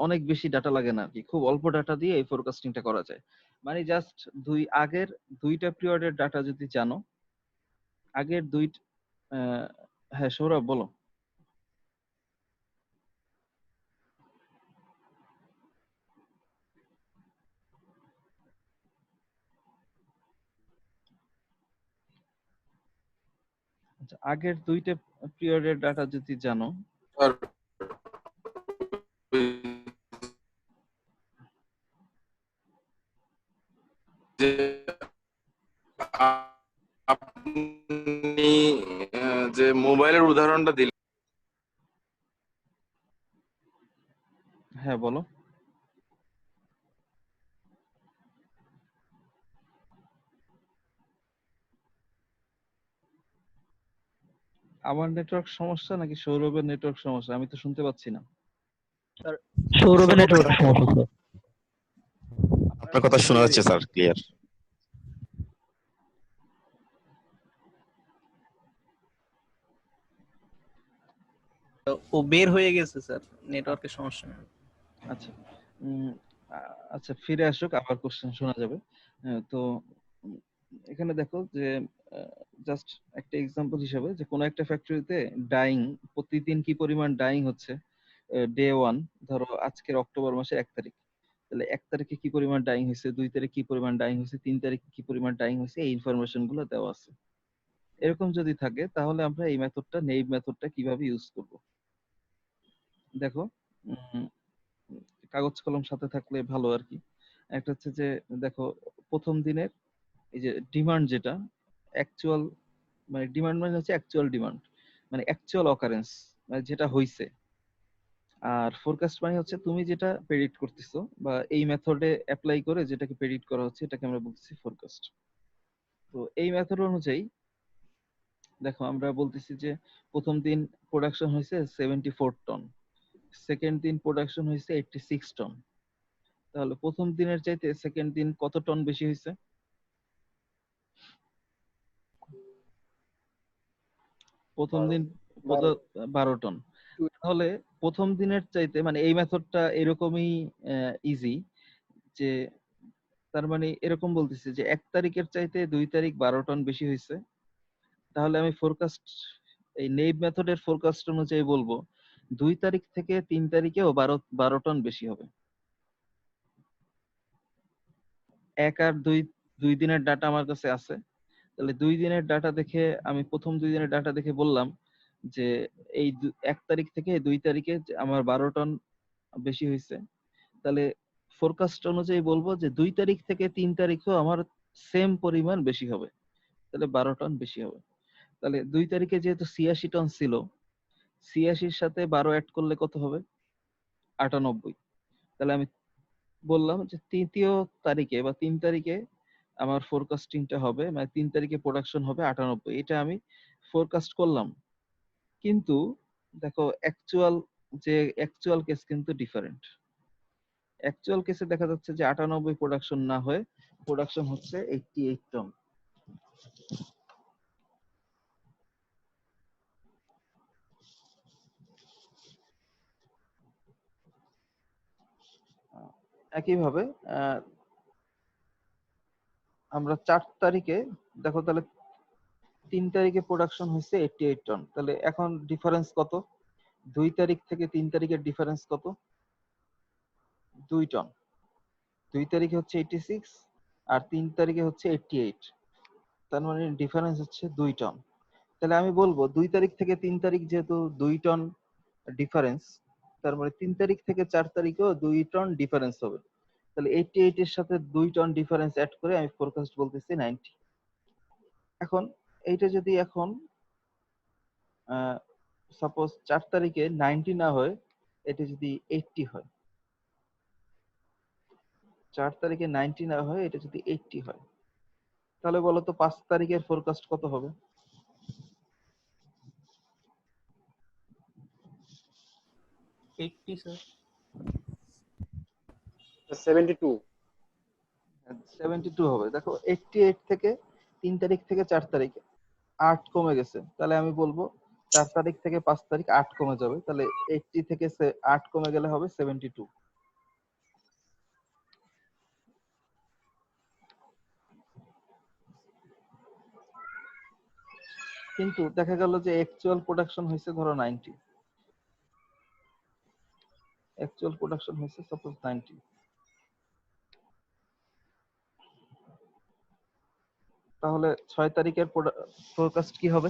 অনেক বেশি ডাটা লাগে না আর কি, খুব অল্প ডাটা দিয়ে এই ফোরকাস্টিংটা করা যায়। মানে জাস্ট আগের দুইটা পিরিয়ডের ডাটা যদি জানো, আগের আহ, হ্যাঁ সৌরভ বলো। আচ্ছা, আগের দুইটা পিরিয়ডের ডাটা যদি জানো, আর যে আপনি যে মোবাইলের উদাহরণটা দিলেন, হ্যাঁ বলো। আমার নেটওয়ার্ক সমস্যা নাকি সৌরভের নেটওয়ার্ক সমস্যা, আমি তো শুনতে পাচ্ছি না। সৌরভের নেটওয়ার্ক সমস্যা স্যার। আপনার কথা শোনা যাচ্ছে স্যার ক্লিয়ার। ও বের হয়ে গেছে স্যার, নেটওয়ার্কের সমস্যা। আচ্ছা, আচ্ছা ফিরে আসুক, আবার কোশ্চেন শোনা যাবে। তো উম, এখানে দেখো যে জাস্ট একটা এক্সাম্পল হিসেবে, যে কোনো একটা ফ্যাক্টরিতে ডাইং প্রতিদিন কি পরিমাণ ডাইং হচ্ছে, ডে ওয়ান, ধরো আজকের অক্টোবর মাসের 1 তারিখ, তাহলে 1 তারিখে কি পরিমাণ ডাইং হয়েছে, 2 তারিখ কি পরিমাণ ডাইং হয়েছে, 3 তারিখ কি পরিমাণ ডাইং হয়েছে, এই ইনফরমেশন গুলো দেওয়া আছে। এরকম যদি থাকে তাহলে আমরা এই মেথডটা, নেইভ মেথডটা কিভাবে ইউজ করব। দেখো, উম, কাগজ কলম সাথে থাকলে ভালো আর কি। একটা হচ্ছে যে দেখো, প্রথম দিনের এই যে ডিমান্ড, যেটা অ্যাকচুয়াল, মানে ডিমান্ড মানে হচ্ছে অ্যাকচুয়াল ডিমান্ড, মানে অ্যাকচুয়াল অকারেন্স, মানে যেটা হইছে। আর ফোরকাস্ট মানে হচ্ছে তুমি যেটা প্রেডিক্ট করতেছো, বা এই মেথডে অ্যাপ্লাই করে যেটাকে প্রেডিক্ট করা হচ্ছে, এটাকে আমরা বলতেছি ফোরকাস্ট। তো এই মেথড অনুযায়ী দেখো আমরা বলতেছি যে প্রথম দিন প্রোডাকশন হয়েছে 74 টন, সেকেন্ড দিন প্রোডাকশন হয়েছে 86 টন। তাহলে প্রথম দিনের চাইতে সেকেন্ড দিন কত টন বেশি হয়েছে? প্রথম দিন 12 টন। তাহলে প্রথম দিনের চাইতে, মানে এই মেথডটা এরকমই ইজি, যে তার মানে এরকম বলতেছে যে 1 তারিখের চাইতে 2 তারিখ 12 টন বেশি হয়েছে। তাহলে আমি ফোরকাস্ট, এই নেইভ মেথডের ফোরকাস্ট অনুযায়ী বলবো 2 তারিখ থেকে 3 তারিখেও 12 টন বেশি হবে। 1 আর 2, 2 দিনের ডাটা আমার কাছে আছে। তাহলে 2 দিনের ডাটা দেখে আমি প্রথম 2 দিনের ডাটা দেখে বললাম যে এই 1 তারিখ থেকে 2 তারিখে যে আমার 12 টন বেশি হয়েছে। তাহলে ফোরকাস্ট অনুযায়ী বলবো যে 2 তারিখ থেকে 3 তারিখেও আমার সেম পরিমাণ বেশি হবে, তাহলে 12 টন বেশি হবে। তাহলে 2 তারিখে যেহেতু 86 টন ছিল, 86-র সাথে 12 অ্যাড করলে কত হবে? 98। তাহলে আমি বললাম যে তৃতীয় তারিখে বা 3 তারিখে আমার ফোরকাস্টিংটা হবে, মানে 3 তারিখে প্রোডাকশন হবে 98, এটা আমি ফোরকাস্ট করলাম। কিন্তু দেখো অ্যাকচুয়াল কেস কিন্তু ডিফারেন্ট। অ্যাকচুয়াল কেসে দেখা যাচ্ছে যে 98 প্রোডাকশন না হয়ে প্রোডাকশন হচ্ছে 88 টন। একইভাবে আহ, আমরা 4 তারিখে দেখো, তাহলে 3 তারিখে প্রোডাকশন হচ্ছে 88 টন, তাহলে এখন ডিফারেন্স কত? 2 তারিখ থেকে 3 তারিখের ডিফারেন্স কত? 2 টন। 2 তারিখে হচ্ছে 86, আর 3 তারিখে হচ্ছে 88, তার মানে ডিফারেন্স হচ্ছে 2 টন। তাহলে আমি বলবো 2 তারিখ থেকে 3 তারিখ যেহেতু 2 টন ডিফারেন্স, তার মানে 3 তারিখ থেকে 4 তারিখেও 2 টন ডিফারেন্স হবে। তাহলে 88 এর সাথে 2 টন ডিফারেন্স অ্যাড করে আমি ফোরকাস্ট বলতেছি 90। এখন এইটা যদি এখন সাপোজ 4 তারিখে 90 না হয়, এটা যদি 80 হয়, 4 তারিখে 90 না হয়, এটা যদি 80 হয়, তাহলে বলো তো 5 তারিখের ফোরকাস্ট কত হবে? 80 স্যার। 72। 72 হবে। দেখো 88 থেকে 3 তারিখ থেকে 4 তারিখ 8 কমে গেছে, তাহলে আমি বলবো 4 তারিখ থেকে 5 তারিখ 8 কমে যাবে, তাহলে 80 থেকে 8 কমে গেলে হবে 72। কিন্তু দেখা গেল যে অ্যাকচুয়াল প্রোডাকশন হয়েছে ধরো 90, অ্যাকচুয়াল প্রোডাকশন হয়েছে সাপোজ 90, তাহলে 6 তারিখের ফোরকাস্ট কি হবে?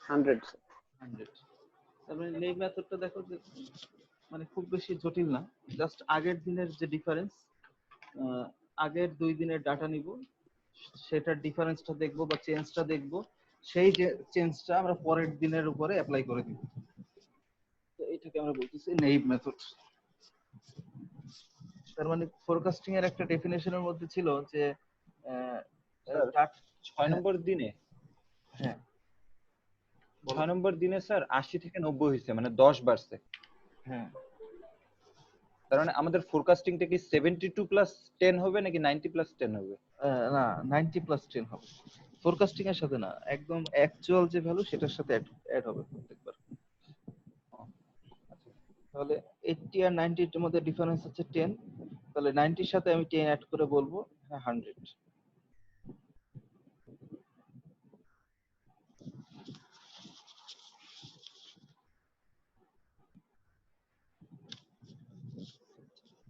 100। 100। তার মানে এই মেথডটা দেখো যে মানে খুব বেশি জটিল না, জাস্ট আগের দিনের যে ডিফারেন্স, আগের 2 দিনের ডাটা নিব, সেটার ডিফারেন্সটা দেখবো বা চেঞ্জটা দেখবো, সেই যে চেঞ্জটা আমরা পরের দিনের উপরে অ্যাপ্লাই করে দিব। তো এটাকে আমরা বলতেছি নেইভ মেথড। তার মানে ফোরকাস্টিং এর একটা ডেফিনেশনের মধ্যে ছিল যে স্যার, 6 নম্বর দিনে হ্যাঁ 6 নম্বর দিনে স্যার 80 থেকে 90 হয়েছে, মানে 10 বাড়ছে। হ্যাঁ তার মানে আমাদের ফোরকাস্টিংটা কি 72 প্লাস 10 হবে নাকি 90 প্লাস 10 হবে? না 90 প্লাস 10 হবে, ফোরকাস্টিং এর সাথে না, একদম অ্যাকচুয়াল যে ভ্যালু সেটার সাথে অ্যাড হবে প্রত্যেকবার। তাহলে 80 আর 90 এর মধ্যে ডিফারেন্স হচ্ছে 10, তাহলে 90 এর সাথে আমি 10 অ্যাড করে বলবো হ্যাঁ 100।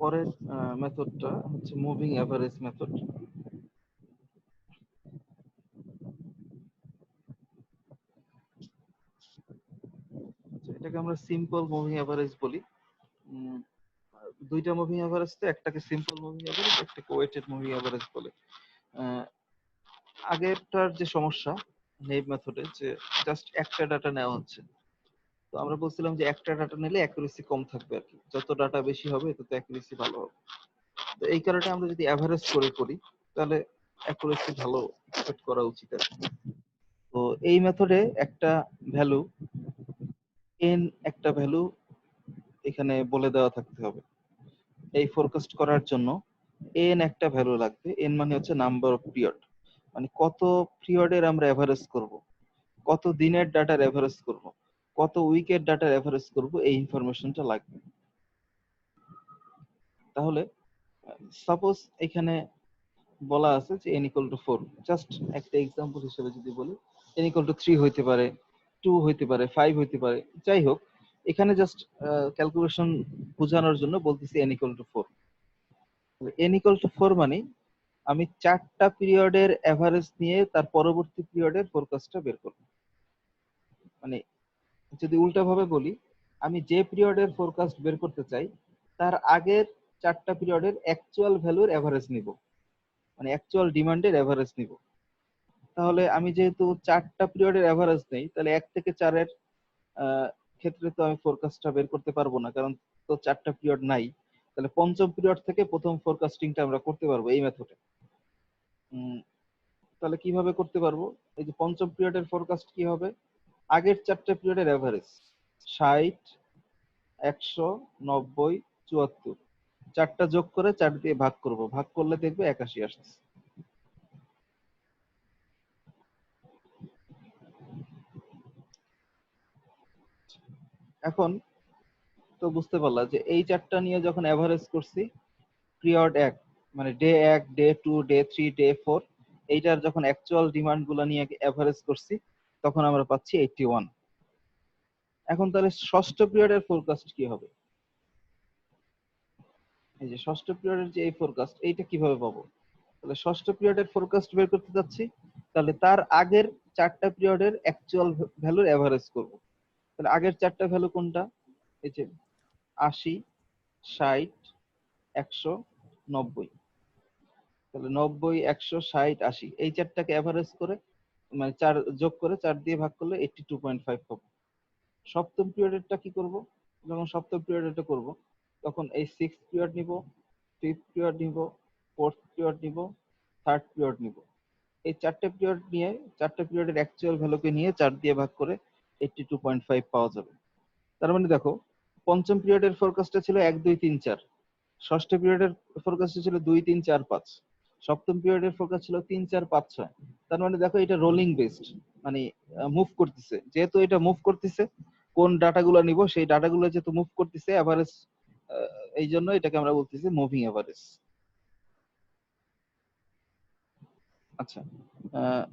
পরের মেথডটা হচ্ছে মুভিং এভারেজ মেথড। এটাকে আমরা সিম্পল মুভিং এভারেজ বলি। উম, দুইটা মুভিং এভারেজ, তো একটাকে সিম্পল মুভিং এভারেজ, একটাকে ওয়েটেড মুভিং এভারেজ বলে। আহ, আগেরটার যে সমস্যা নেইভ মেথডে, যে জাস্ট একটা ডাটা নেওয়া হচ্ছে, তো আমরা বলছিলাম যে একটা ডাটা নিলে অ্যাকুরেসি কম থাকবে আর কি, যত ডাটা বেশি হবে তত অ্যাকুরেসি ভালো হবে। তো এই কারণে আমরা যদি অ্যাভারেজ করে করি তাহলে অ্যাকুরেসি ভালো এক্সপেক্ট করা উচিত আর কি। তো এই মেথডে একটা ভ্যালু এন, একটা ভ্যালু এখানে বলে দেওয়া থাকতে হবে। এই ফোরকাস্ট করার জন্য এন একটা ভ্যালু লাগবে, এন মানে হচ্ছে নাম্বার অফ পিরিয়ড, মানে কত পিরিয়ডের আমরা এভারেজ করব, কত দিনের ডাটার এভারেজ করব, কত উইকের ডাটার এভারেজ করব, এই ইনফরমেশনটা লাগবে। তাহলে সাপোজ এখানে বলা আছে যে n equal to 4, জাস্ট একটা এক্সাম্পল হিসেবে যদি বলি, n equal to 3 হইতে পারে, 2 হইতে পারে, 5 হইতে পারে, যাই হোক, এখানে জাস্ট ক্যালকুলেশন বোঝানোর জন্য বলতেছি n equal to 4। n equal to 4 মানে আমি 4টা পিরিয়ডের এভারেজ নিয়ে তার পরবর্তী পিরিয়ডের ফোরকাস্টটা বের করব। মানে যদি উল্টা ভাবে বলি, আমি যে পিরিয়ডের ফোরকাস্ট বের করতে চাই তার আগের 4টা পিরিয়ডের অ্যাকচুয়াল ভ্যালুর এভারেজ নিব, মানে অ্যাকচুয়াল ডিমান্ডের এভারেজ নিব। তাহলে আমি যেহেতু 4টা পিরিয়ডের এভারেজ নেই, তাহলে 1 থেকে 4 এর ক্ষেত্রে তো আমি ফোরকাস্টটা বের করতে পারবো না, কারণ তো 4টা পিরিয়ড নাই। তাহলে পঞ্চম পিরিয়ড থেকে প্রথম ফোরকাস্টিংটা আমরা করতে পারবো এই মেথডে। তাহলে কিভাবে করতে পারবো? এই যে পঞ্চম পিরিয়ডের ফোরকাস্ট কি হবে, আগের 4টা পিরিয়ডের এভারেজ 60, 100, 90, 74, 4টা যোগ করে 4 দিয়ে ভাগ করব, ভাগ করলে দেখবে 81 আসছে। এখন তো বুঝতে পারলা যে এই 4টা নিয়ে যখন এভারেজ করছি, পিরিয়ড 1 মানে ডে 1, ডে 2, ডে 3, ডে 4, এইটার যখন অ্যাকচুয়াল ডিমান্ড গুলা নিয়ে এভারেজ করছি, তখন আমরা পাচ্ছি 81। এখন তাহলে ষষ্ঠ পিরিয়ডের ফোরকাস্ট কি হবে? এই যে ষষ্ঠ পিরিয়ডের যে এই ফোরকাস্ট, এইটা কিভাবে পাবো? তাহলে ষষ্ঠ পিরিয়ডের ফোরকাস্ট বের করতে যাচ্ছি, তাহলে তার আগের 4টা পিরিয়ডের অ্যাকচুয়াল ভ্যালুর এভারেজ করব। তাহলে আগের 4টা ভ্যালু কোনটা? এই যে 80, 60, 100, 90। তাহলে 90, 100, 60, 80 এই 4টাকে এভারেজ করে, মানে 4 যোগ করে 4 দিয়ে ভাগ করলে 82.5 পাবো। সপ্তম পিরিয়ডেরটা কি করব? যখন সপ্তম পিরিয়ডেরটা করব, তখন এই 6th পিরিয়ড নিব, 5th পিরিয়ড নিব, 4th পিরিয়ড নিব, 3rd পিরিয়ড নিব। এই 4টে পিরিয়ড নিয়ে 4টে পিরিয়ডের অ্যাকচুয়াল ভ্যালুকে নিয়ে 4 দিয়ে ভাগ করে 82.5 পাওয়া যাবে। তার মানে দেখো, পঞ্চম পিরিয়ডের ফোরকাস্টটা ছিল 1, 2, 3, 4। ষষ্ঠ পিরিয়ডের ফোরকাস্টটা ছিল 2, 3, 4, 5। সপ্তম পিরিয়ডের ফোরকাস্ট ছিল 3, 4, 5, 6। তার মানে দেখো এটা রোলিং বেসড, মানে মুভ করতেছে। যেহেতু এটা মুভ করতেছে, কোন ডাটাগুলো নিব সেই ডাটাগুলো যেহেতু মুভ করতেছে এভারেজ, এই জন্য এটাকে আমরা বলতেছি মুভিং এভারেজ। আচ্ছা, আহ,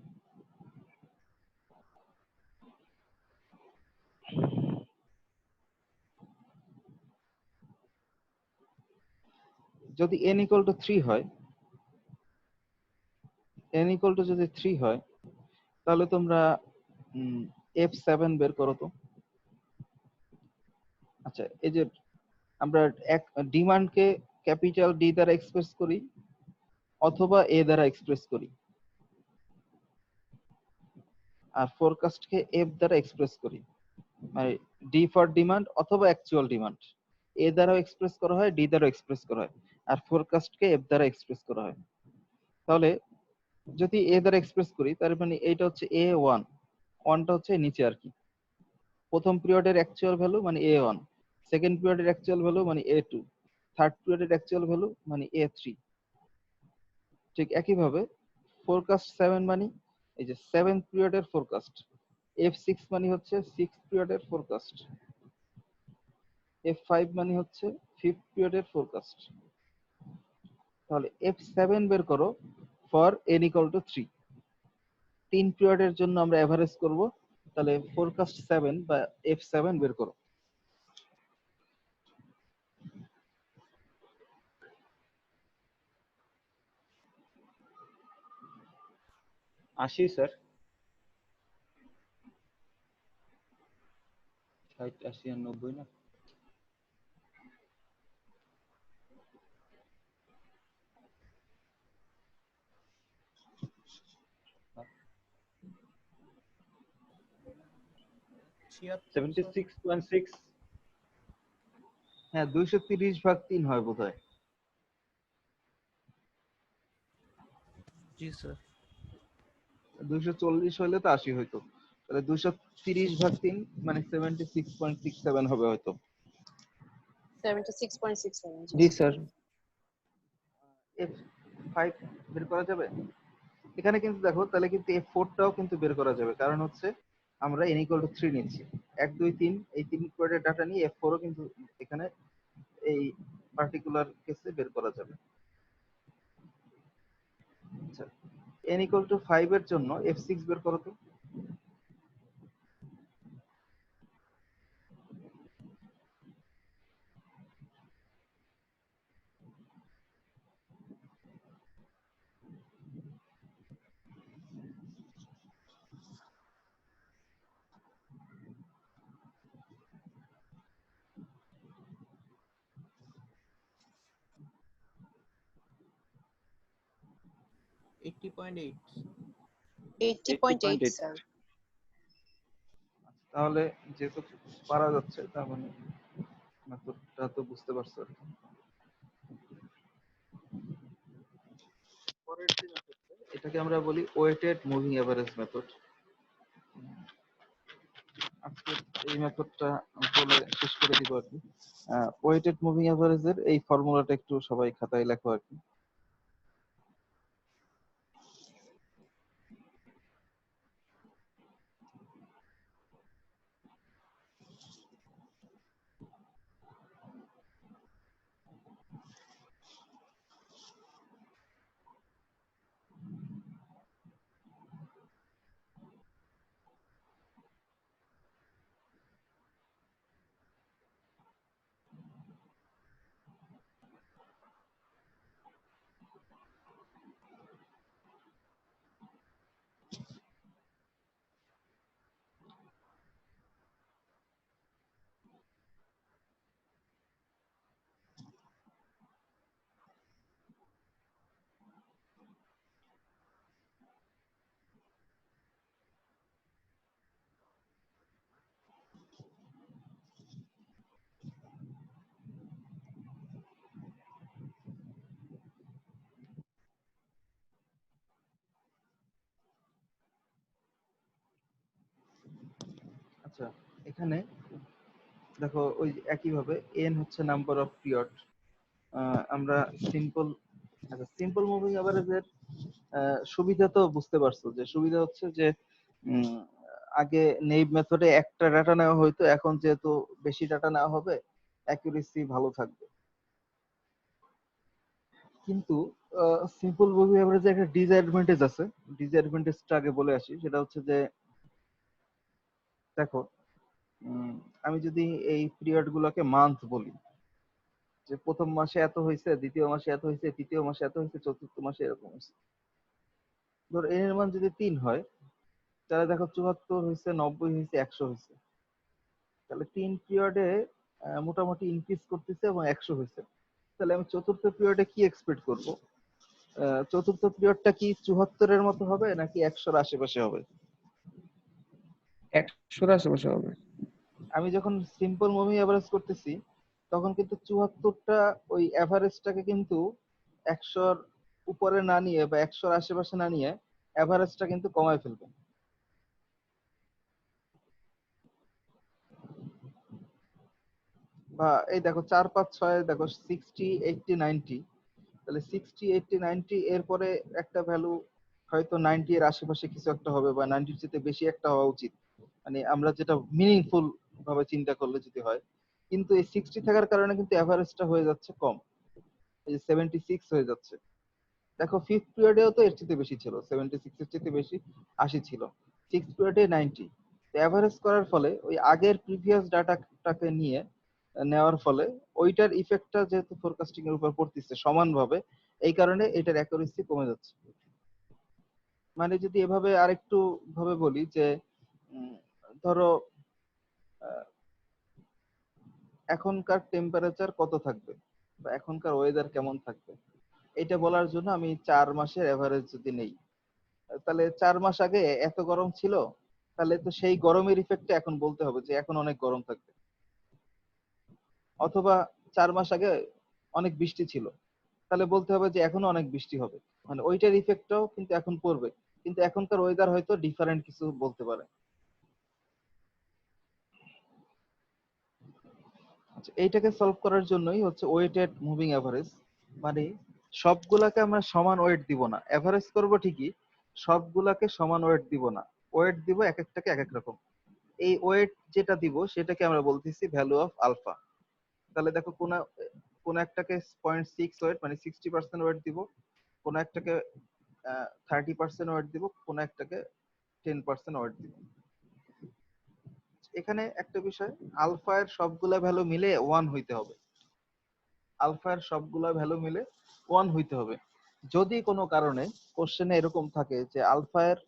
যদি n equal to 3 হয়, n equal to যদি 3 হয়, তাহলে তোমরা f7 বের করো তো। আচ্ছা, এই যে আমরা এক ডিমান্ডকে ক্যাপিটাল ডি দ্বারা এক্সপ্রেস করি অথবা এ দ্বারা এক্সপ্রেস করি, আর ফোরকাস্টকে এফ দ্বারা এক্সপ্রেস করি, মানে ডি ফর ডিমান্ড অথবা অ্যাকচুয়াল ডিমান্ড। এ দ্বারাও এক্সপ্রেস করা হয়, ডি দ্বারাও এক্সপ্রেস করা হয়, আর ফোরকাস্টকে এফ দ্বারা এক্সপ্রেস করা হয়। তাহলে যদি এ দ্বারা এক্সপ্রেস করি, তার মানে এইটা হচ্ছে A1, ওয়ানটা হচ্ছে নিচে আর কি। প্রথম পিরিয়ডের অ্যাকচুয়াল ভ্যালু মানে A1, সেকেন্ড পিরিয়ডের অ্যাকচুয়াল ভ্যালু মানে A2, থার্ড পিরিয়ডের অ্যাকচুয়াল ভ্যালু মানে A3। ঠিক একইভাবে ফোরকাস্ট 7 মানে এই যে 7th পিরিয়ডের ফোরকাস্ট, F6 মানে হচ্ছে 6th পিরিয়ডের ফোরকাস্ট, F5 মানে হচ্ছে 5th পিরিয়ডের ফোরকাস্ট। তাহলে F7 বের করো ফর n equal to 3। 3 পিরিয়ডের জন্য আমরা এভারেজ করব, তাহলে ফোরকাস্ট 7 বা F7 বের করো। আশি স্যার। 60, 80 আর 90 না? ছিয়াত্তর 76.6। হ্যাঁ, 230/3 হয় বোধহয়। জি স্যার। 240 হলে তো 80 হইতো, তাহলে 230/3 মানে 76.67 হবে হয়তো। 76.67 জি স্যার। F5 বের করা যাবে? এখানে কিন্তু দেখো, তাহলে কিন্তু F4টাও কিন্তু বের করা যাবে, কারণ হচ্ছে আমরা n equal to 3 নিচ্ছি। 1, 2, 3 এই 3 কোডের ডাটা নিয়ে F4ও কিন্তু এখানে এই পার্টিকুলার কেসে বের করা যাবে। আচ্ছা, n equal to 5 এর জন্য F6 বের করো তো। Eighty point eight. 80.8 স্যার। তাহলে যেহেতু পারা যাচ্ছে, তার মানে মেথডটা তো বুঝতে পারছো আর কি। পরের যে মেথডটা, এটাকে আমরা বলি ওয়েটেড মুভিং এভারেজ মেথড। আজকে এই মেথডটা বলে শেষ করে দিব আর কি। ওয়েটেড মুভিং এভারেজের এই ফর্মুলাটা একটু সবাই খাতায় লেখো আর কি। আচ্ছা, এখানে দেখো ওই একইভাবে n হচ্ছে নাম্বার অফ পিরিয়ড। আমরা সিম্পল সিম্পল মুভিং এভারেজের সুবিধা তো বুঝতে পারছো, যে সুবিধা হচ্ছে যে উম, আগে নেইভ মেথডে একটা ডাটা নেওয়া হয়তো, এখন যেহেতু বেশি ডাটা নেওয়া হবে অ্যাকুরেসি ভালো থাকবে। কিন্তু সিম্পল মুভিং এভারেজে একটা ডিসঅ্যাডভান্টেজ আছে, ডিসঅ্যাডভান্টেজটা আগে বলে আসি। সেটা হচ্ছে যে দেখো আমি যদি এই পিরিয়ড গুলোকে মান্থ বলি, যে প্রথম মাসে এত হয়েছে, দ্বিতীয় মাসে এত হয়েছে, তৃতীয় মাসে এত হয়েছে, চতুর্থ মাসে এরকম হয়েছে। ধর n এর মান যদি 3 হয়, তাহলে দেখো 74 হয়েছে, 90 হয়েছে, 100 হয়েছে। তাহলে 3 পিরিয়ডে মোটামুটি ইনক্রিজ করতেছে এবং 100 হয়েছে। তাহলে আমি চতুর্থ পিরিয়ডে কি এক্সপেক্ট করব? চতুর্থ পিরিয়ডটা কি 74 এর মতো হবে নাকি 100 এর আশেপাশে হবে? 100-র আশেপাশে হবে। আমি যখন সিম্পল মুভিং এভারেজ করতেছি, তখন কিন্তু 74টা ওই এভারেজটাকে কিন্তু 100-র উপরে না নিয়ে বা 100-র আশেপাশে না নিয়ে এভারেজটা কিন্তু কমায় ফেলবে। বা এই দেখো 4, 5, 6 দেখো 60, 80, 90। তাহলে 60, 80, 90 এরপরে একটা ভ্যালু হয়তো 90 এর আশেপাশে কিছু একটা হবে, বা 90 এর চেয়ে বেশি একটা হওয়া উচিত, মানে আমরা যেটা মিনিংফুল ভাবে চিন্তা করলে যদি হয়। কিন্তু এই 60 থাকার কারণে কিন্তু এভারেজটা হয়ে যাচ্ছে কম, এই যে 76 হয়ে যাচ্ছে। দেখো ফিফথ পিরিয়ডেও তো এর চেয়ে বেশি ছিল, 76 এর চেয়ে বেশি 80 ছিল, সিক্স পিরিয়ডে 90। এভারেজ করার ফলে ওই আগের প্রিভিয়াস ডাটাটাকে নিয়ে নেওয়ার ফলে ওইটার ইফেক্টটা যেহেতু ফোরকাস্টিং এর উপর পড়তেছে সমানভাবে, এই কারণে এটার অ্যাকুরেসি কমে যাচ্ছে। মানে যদি এভাবে আরেকটু ভাবে বলি যে ধরো আহ, এখনকার টেম্পারেচার কত থাকবে বা এখনকার ওয়েদার কেমন থাকবে, এটা বলার জন্য আমি 4 মাসের এভারেজ যদি নেই, তাহলে 4 মাস আগে এত গরম ছিল, তাহলে তো সেই গরমের ইফেক্টে এখন বলতে হবে যে এখন অনেক গরম থাকবে। অথবা 4 মাস আগে অনেক বৃষ্টি ছিল, তাহলে বলতে হবে যে এখনো অনেক বৃষ্টি হবে। মানে ওইটার ইফেক্টটাও কিন্তু এখন পড়বে, কিন্তু এখনকার ওয়েদার হয়তো ডিফারেন্ট কিছু বলতে পারে। আচ্ছা, এইটাকে সলভ করার জন্যই হচ্ছে ওয়েটেড মুভিং এভারেজ। মানে সবগুলাকে আমরা সমান ওয়েট দিব না, এভারেজ করব ঠিকই, সবগুলাকে সমান ওয়েট দিব না, ওয়েট দিব এক একটাকে এক এক রকম। এই ওয়েট যেটা দিব সেটাকে আমরা বলতেছি ভ্যালু অফ আলফা। তাহলে দেখো কোন কোন একটাকে 0.6 ওয়েট মানে 60% ওয়েট দিব, কোন একটাকে 30% ওয়েট দিব, কোন একটাকে 10% ওয়েট দিব। এখানে একটা বিষয়, আলফা এর সবগুলা ভ্যালু মিলে 1 হইতে হবে, আলফা এর সবগুলা ভ্যালু মিলে 1 হইতে হবে। যদি কোনো কারণে কোশ্চেনে এরকম থাকে যে আলফা এর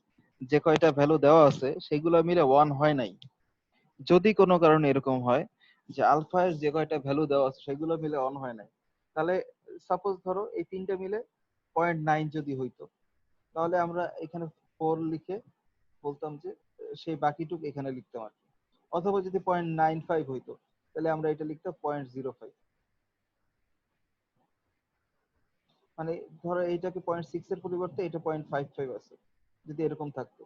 যে কয়টা ভ্যালু দেওয়া আছে সেগুলো মিলে 1 হয় নাই, যদি কোনো কারণে এরকম হয় যে আলফা এর যে কয়টা ভ্যালু দেওয়া আছে সেগুলো মিলে 1 হয় নাই, তাহলে সাপোজ ধরো এই তিনটা মিলে 0.9 যদি হইতো, তাহলে আমরা এখানে 4 লিখে বলতাম যে সেই বাকিটুকু এখানে লিখতাম আর কি। অথবা যদি 0.95 হইতো, তাহলে আমরা এটা লিখতাম 0.05। মানে ধরো এইটাকে 0.6 এর পরিবর্তে এটা 0.55 আছে, যদি এরকম থাকতো,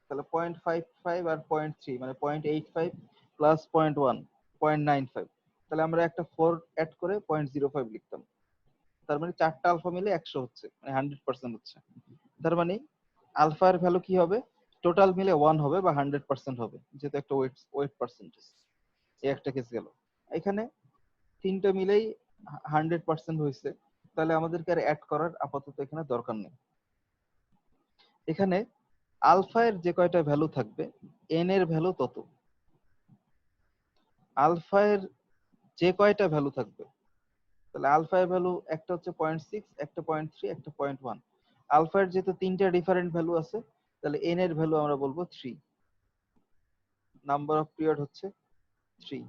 তাহলে 0.55 আর 0.3 মানে 0.85 প্লাস 0.1 0.95, তাহলে আমরা একটা 4 অ্যাড করে 0.05 লিখতাম। তার মানে চারটা আলফা মিলে 100 হচ্ছে, মানে 100% হচ্ছে। তার মানে আলফা এর ভ্যালু কি হবে, টোটাল মিলে 1 হবে বা 100% হবে, যেহেতু একটা ওয়েট পার্সেন্টেজ। এই একটা কেস গেল। এখানে তিনটা মিলেই 100% হয়েছে, তাহলে আমাদেরকে আর অ্যাড করার আপাতত এখানে দরকার নেই। এখানে আলফা এর যে কয়টা ভ্যালু থাকবে এন এর ভ্যালু তত, আলফা এর যে কয়টা ভ্যালু থাকবে, তাহলে আলফা এর ভ্যালু একটা হচ্ছে 0.6, একটা 0.3, একটা 0.1। আলফা এর যেহেতু তিনটা ডিফারেন্ট ভ্যালু আছে, তাহলে এন এর ভ্যালু আমরা বলবো 3, নাম্বার অফ পিরিয়ড হচ্ছে 3।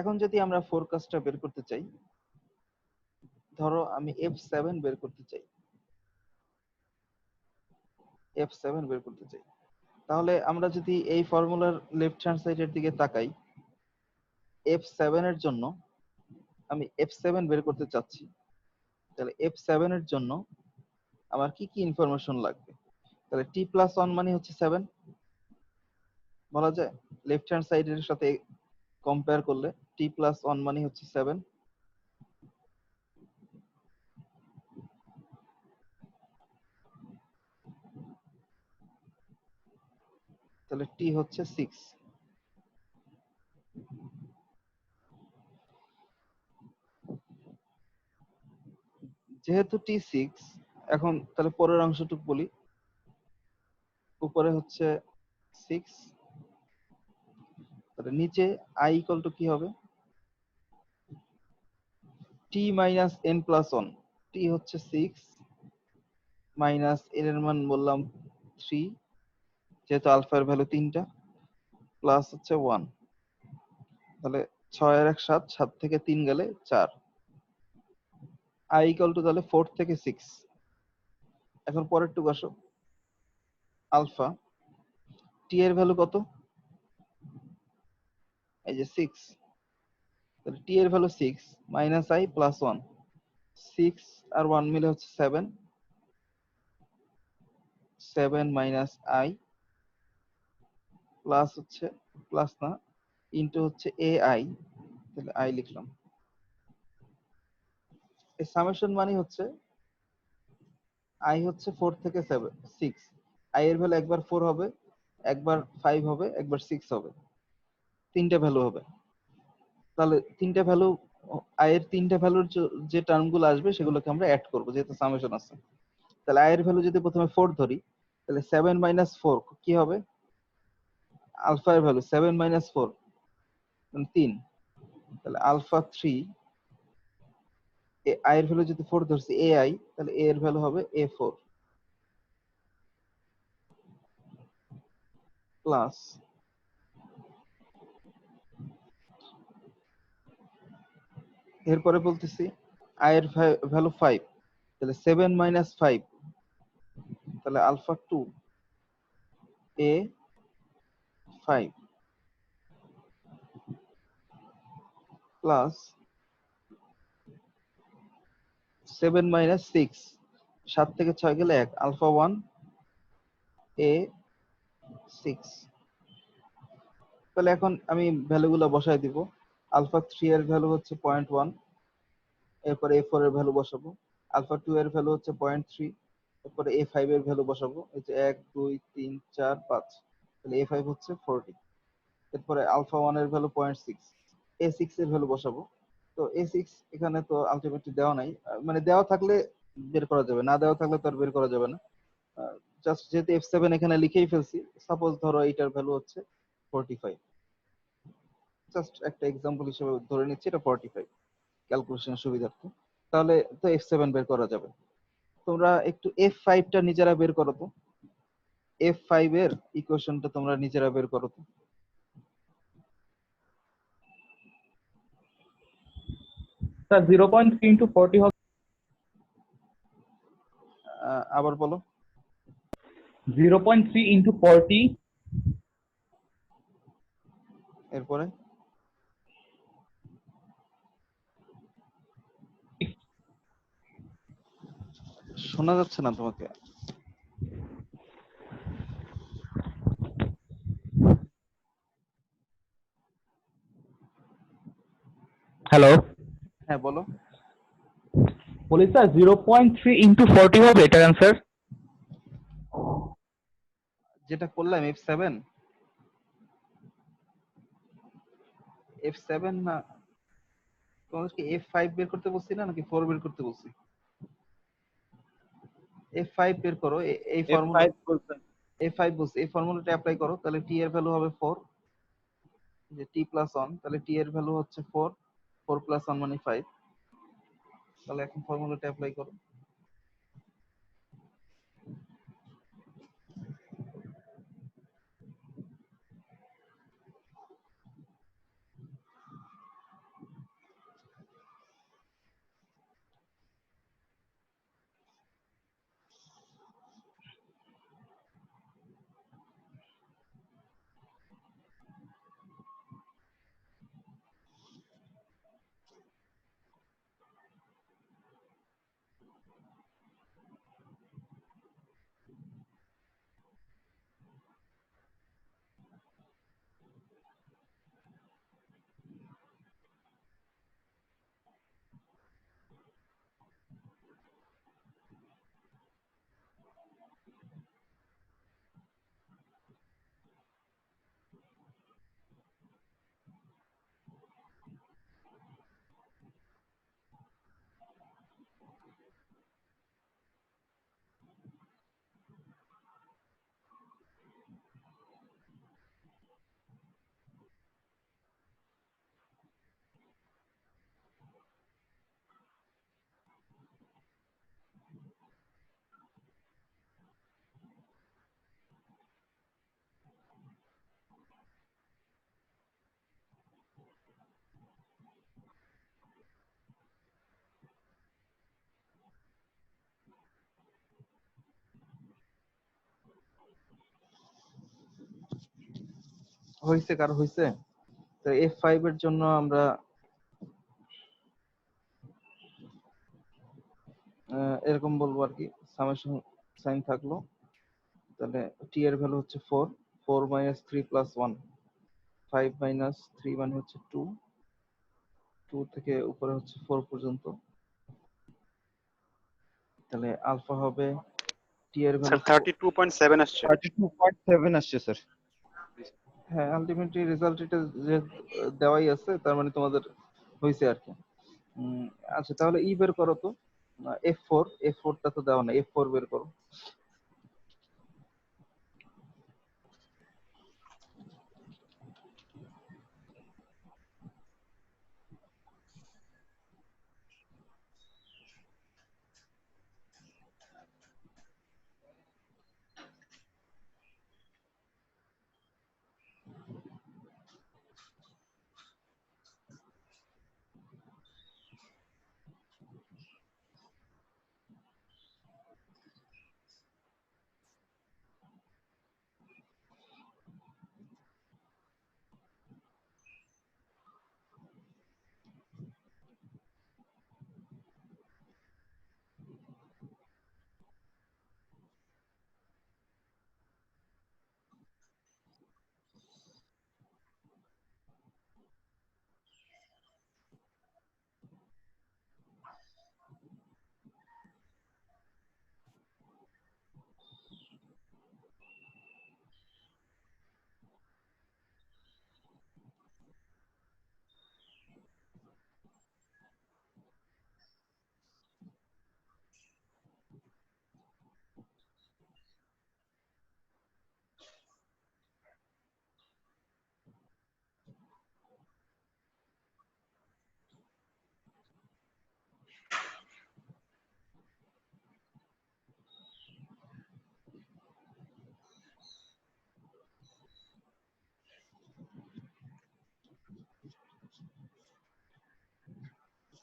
এখন যদি আমরা ফোরকাস্টটা বের করতে চাই, ধরো আমি F7 বের করতে চাই, F7 বের করতে চাই, তাহলে আমরা যদি এই ফর্মুলার লেফট হ্যান্ড সাইডের দিকে তাকাই, F7 এর জন্য আমি F7 বের করতে চাচ্ছি, তাহলে F7 এর জন্য আমার কি কি ইনফরমেশন লাগবে? তাহলে T+1 মানে হচ্ছে 7, বলা যায় লেফট হ্যান্ড সাইডের সাথে কম্পেয়ার করলে টি প্লাস 1 মানে হচ্ছে 7, তাহলে টি হচ্ছে 6। যেহেতু টি 6, এখন তাহলে পরের অংশটুকু বলি। উপরে হচ্ছে 6, তাহলে নিচে i ইকুয়াল টু কি হবে? টি মাইনাস n প্লাস 1। টি হচ্ছে 6 মাইনাস n এর মান বললাম 3, যেহেতু আলফার ভ্যালু 3টা, প্লাস হচ্ছে 1। তাহলে 6 এর 1 7, 7 থেকে 3 গেলে 4। i ইকুয়াল টু তাহলে 4 থেকে 6। এখন পরের টুকু আসো, আলফা টি এর ভ্যালু কত? এই যে 6, তাহলে টি এর ভ্যালু 6 মাইনাস i প্লাস 1। 6 আর 1 মিলে হচ্ছে 7, 7 মাইনাস i প্লাস হচ্ছে, প্লাস না, ইনটু হচ্ছে ai, তাহলে i লিখলাম। এই সামেশন মানে হচ্ছে i হচ্ছে 4 থেকে 7 6, i এর ভ্যালু একবার 4 হবে, একবার 5 হবে, একবার 6 হবে, তিনটা ভ্যালু হবে। তাহলে তিনটা ভ্যালু, i এর তিনটা ভ্যালুর যে টার্মগুলো আসবে সেগুলোকে আমরা অ্যাড করব, যেহেতু সামেশন আছে। তাহলে i এর ভ্যালু যদি প্রথমে 4 ধরি, তাহলে 7 মাইনাস 4 কি হবে? আলফা এর ভ্যালু 7 মাইনাস 4 3, তাহলে আলফা 3। i এর ভ্যালু যদি 4 ধরছি ai, তাহলে a এর ভ্যালু হবে a4 প্লাস, এরপরে বলতেছি i এর ভ্যালু 5, তাহলে 7 মাইনাস 5, তাহলে আলফা 2 a 5 প্লাস 7 মাইনাস 6, 7 থেকে 6 গেলে 1, আলফা 1 a 6। তাহলে এখন আমি ভ্যালুগুলো বসাই দিব। আলফা 3 এর ভ্যালু হচ্ছে 0.1, এরপরে a4 এর ভ্যালু বসাবো। আলফা 2 এর ভ্যালু হচ্ছে 0.3, এরপরে a5 এর ভ্যালু বসাবো। এই যে 1 2 3 4 5, তাহলে a5 হচ্ছে 40। এরপরে আলফা 1 এর ভ্যালু 0.6, a6 এর ভ্যালু বসাবো। তো a6 এখানে তো আলটিমেটলি দেওয়া নাই, মানে দেওয়া থাকলে বের করা যাবে, না দেওয়া থাকলে তো আর বের করা যাবে না। জাস্ট যেহেতু f7 এখানে লিখেই ফেলছি, সাপোজ ধরো এইটার ভ্যালু হচ্ছে 45, জাস্ট একটা এক্সাম্পল হিসেবে ধরে নিচ্ছি এটা 45 ক্যালকুলেশনের সুবিধার্থে। তাহলে তো f7 বের করা যাবে। তোমরা একটু f5 টা নিজেরা বের করো তো, f5 এর ইকুয়েশনটা তোমরা নিজেরা বের করো তো। স্যার 0.3 ইন্টু 40 হবে। আবার বলো। 0.3 ইন্টু 40 এরপরে শোনা যাচ্ছে না তোমাকে। হ্যালো, হ্যাঁ বলো। বলি স্যার 0.3 ইন্টু 40 হবে এটার অ্যান্সার। যেটা করলাম f7, f7 না, তোমাদেরকে f5 বের করতে বলছি না, নাকি 4 বের করতে বলছি? f5 বের করো, এই ফর্মুলা F5 বলছেন। f5 বলছি, এই ফর্মুলাটা অ্যাপ্লাই করো, তাহলে t এর ভ্যালু হবে 4, যে t প্লাস 1, তাহলে t এর ভ্যালু হচ্ছে 4, 4 প্লাস 1 মানে 5। তাহলে এখন ফর্মুলাটা অ্যাপ্লাই করো। হয়েছে কারো হয়েছে? তো F5 এর জন্য আমরা এরকম বলবো আর কি, সামেশন সাইন থাকলো, তাহলে টি এর ভ্যালু হচ্ছে 4, 4 মাইনাস 3 প্লাস 1, 5 মাইনাস 3 মানে হচ্ছে 2, 2 থেকে উপরে হচ্ছে 4 পর্যন্ত, তাহলে আলফা হবে টি এর ভ্যালু স্যার 32.7 আসছে। 32.7 আসছে স্যার। হ্যাঁ, আলটিমেটলি রেজাল্ট এটা যে দেওয়াই আছে, তার মানে তোমাদের হয়েছে আর কি। আচ্ছা, তাহলে ই বের করো তো, F4, F4টা তো দেওয়া না, F4 বের করো।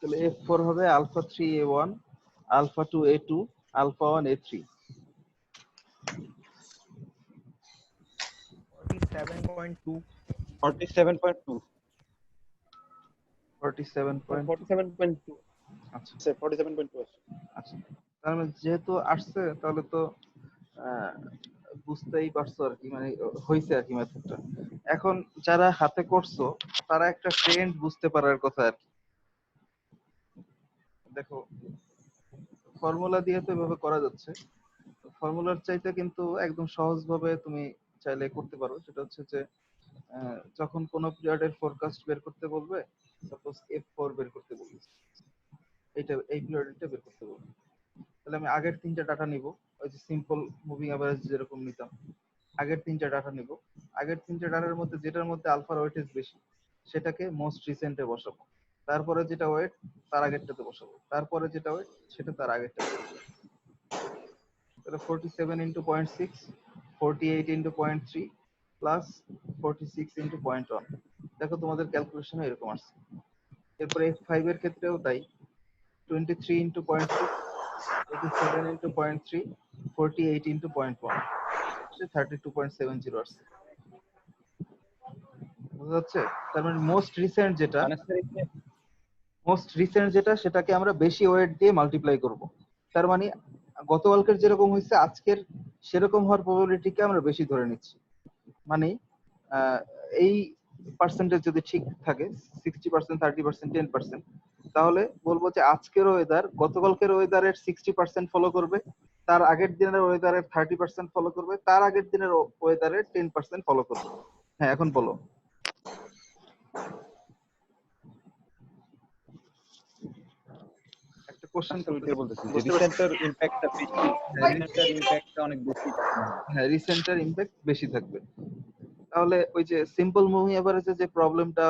তাহলে F4 হবে alpha 3 A1, alpha 2 A2, alpha 1 A3। 47.2। 47.2। 47. 47.2 আচ্ছা স্যার 47.2 আসছে। আচ্ছা, তার মানে যেহেতু আসছে তাহলে তো আহ, বুঝতেই পারছো আর কি, মানে হয়েছে আর কি মেথডটা। এখন যারা হাতে করছো তারা একটা ট্রেন্ড বুঝতে পারার কথা আর কি। দেখো, ফর্মুলা দিয়ে তো এভাবে করা যাচ্ছে, ফর্মুলার চাইতে কিন্তু একদম সহজভাবে তুমি চাইলে করতে পারো। সেটা হচ্ছে যে যখন কোনো পিরিয়ডের ফোরকাস্ট বের করতে বলবে, সাপোজ F4 বের করতে বলবে, এই পিরিয়ডটা বের করতে বলবে, তাহলে আমি আগের তিনটা ডাটা নিব, ওই যে সিম্পল মুভিং অ্যাভারেজ যেরকম নিতাম, আগের তিনটা ডাটা নিব, আগের তিনটা ডাটার মধ্যে যেটার মধ্যে আলফার ওয়েটেজ বেশি সেটাকে মোস্ট রিসেন্টে বসাবো, তারপরে যেটা ওয়েট তার আগেরটাতে বসাবো, তারপরে যেটা ওয়েট সেটা তার আগেরটাতে বসাবো। তাহলে 47 ইন্টু 0.6, 48 ইন্টু 0.3 প্লাস 46 ইন্টু 0.1, দেখো তোমাদের ক্যালকুলেশনে এরকম আসছে। এরপরে F5 এর ক্ষেত্রেও তাই, 23 ইন্টু 0.6, 87 ইন্টু 0.3, 48 ইন্টু 0.1, 32.70 আসছে। বুঝা যাচ্ছে? তার মানে মোস্ট রিসেন্ট যেটা সেটাকে আমরা বেশি ওয়েট দিয়ে মাল্টিপ্লাই করব। তার মানে গতকালকের যেরকম হয়েছে আজকের সেরকম হওয়ার প্রবাবিলিটিকে আমরা বেশি ধরে নিচ্ছি। মানে আহ, এই পার্সেন্টেজ যদি ঠিক থাকে 60%, 30%, 10%, তাহলে বলবো যে আজকের ওয়েদার গতকালকের ওয়েদারের 60% ফলো করবে, তার আগের দিনের ওয়েদারের 30% ফলো করবে, তার আগের দিনের ওয়েদারের 10% ফলো করবে। হ্যাঁ, এখন বলো। একটা কোশ্চেন আসলে বলতেছি যে বুঝতে পারছি। রিসেন্টার ইমপ্যাক্টটা বেশি, রিসেন্টার ইমপ্যাক্টটা অনেক বেশি। হ্যাঁ, রিসেন্টার ইমপ্যাক্ট বেশি থাকবে। তাহলে ওই যে সিম্পল মুভিং এভারেজে যে প্রবলেমটা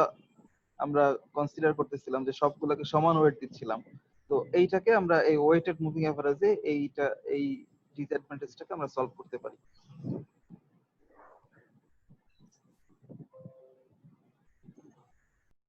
আমরা কনসিডার করতেছিলাম, যে সবগুলোকে সমান ওয়েট দিচ্ছিলাম, তো এইটাকে আমরা এই ওয়েটেড মুভিং এভারেজে এই ডিসঅ্যাডভান্টেজটাকে আমরা সলভ করতে পারি।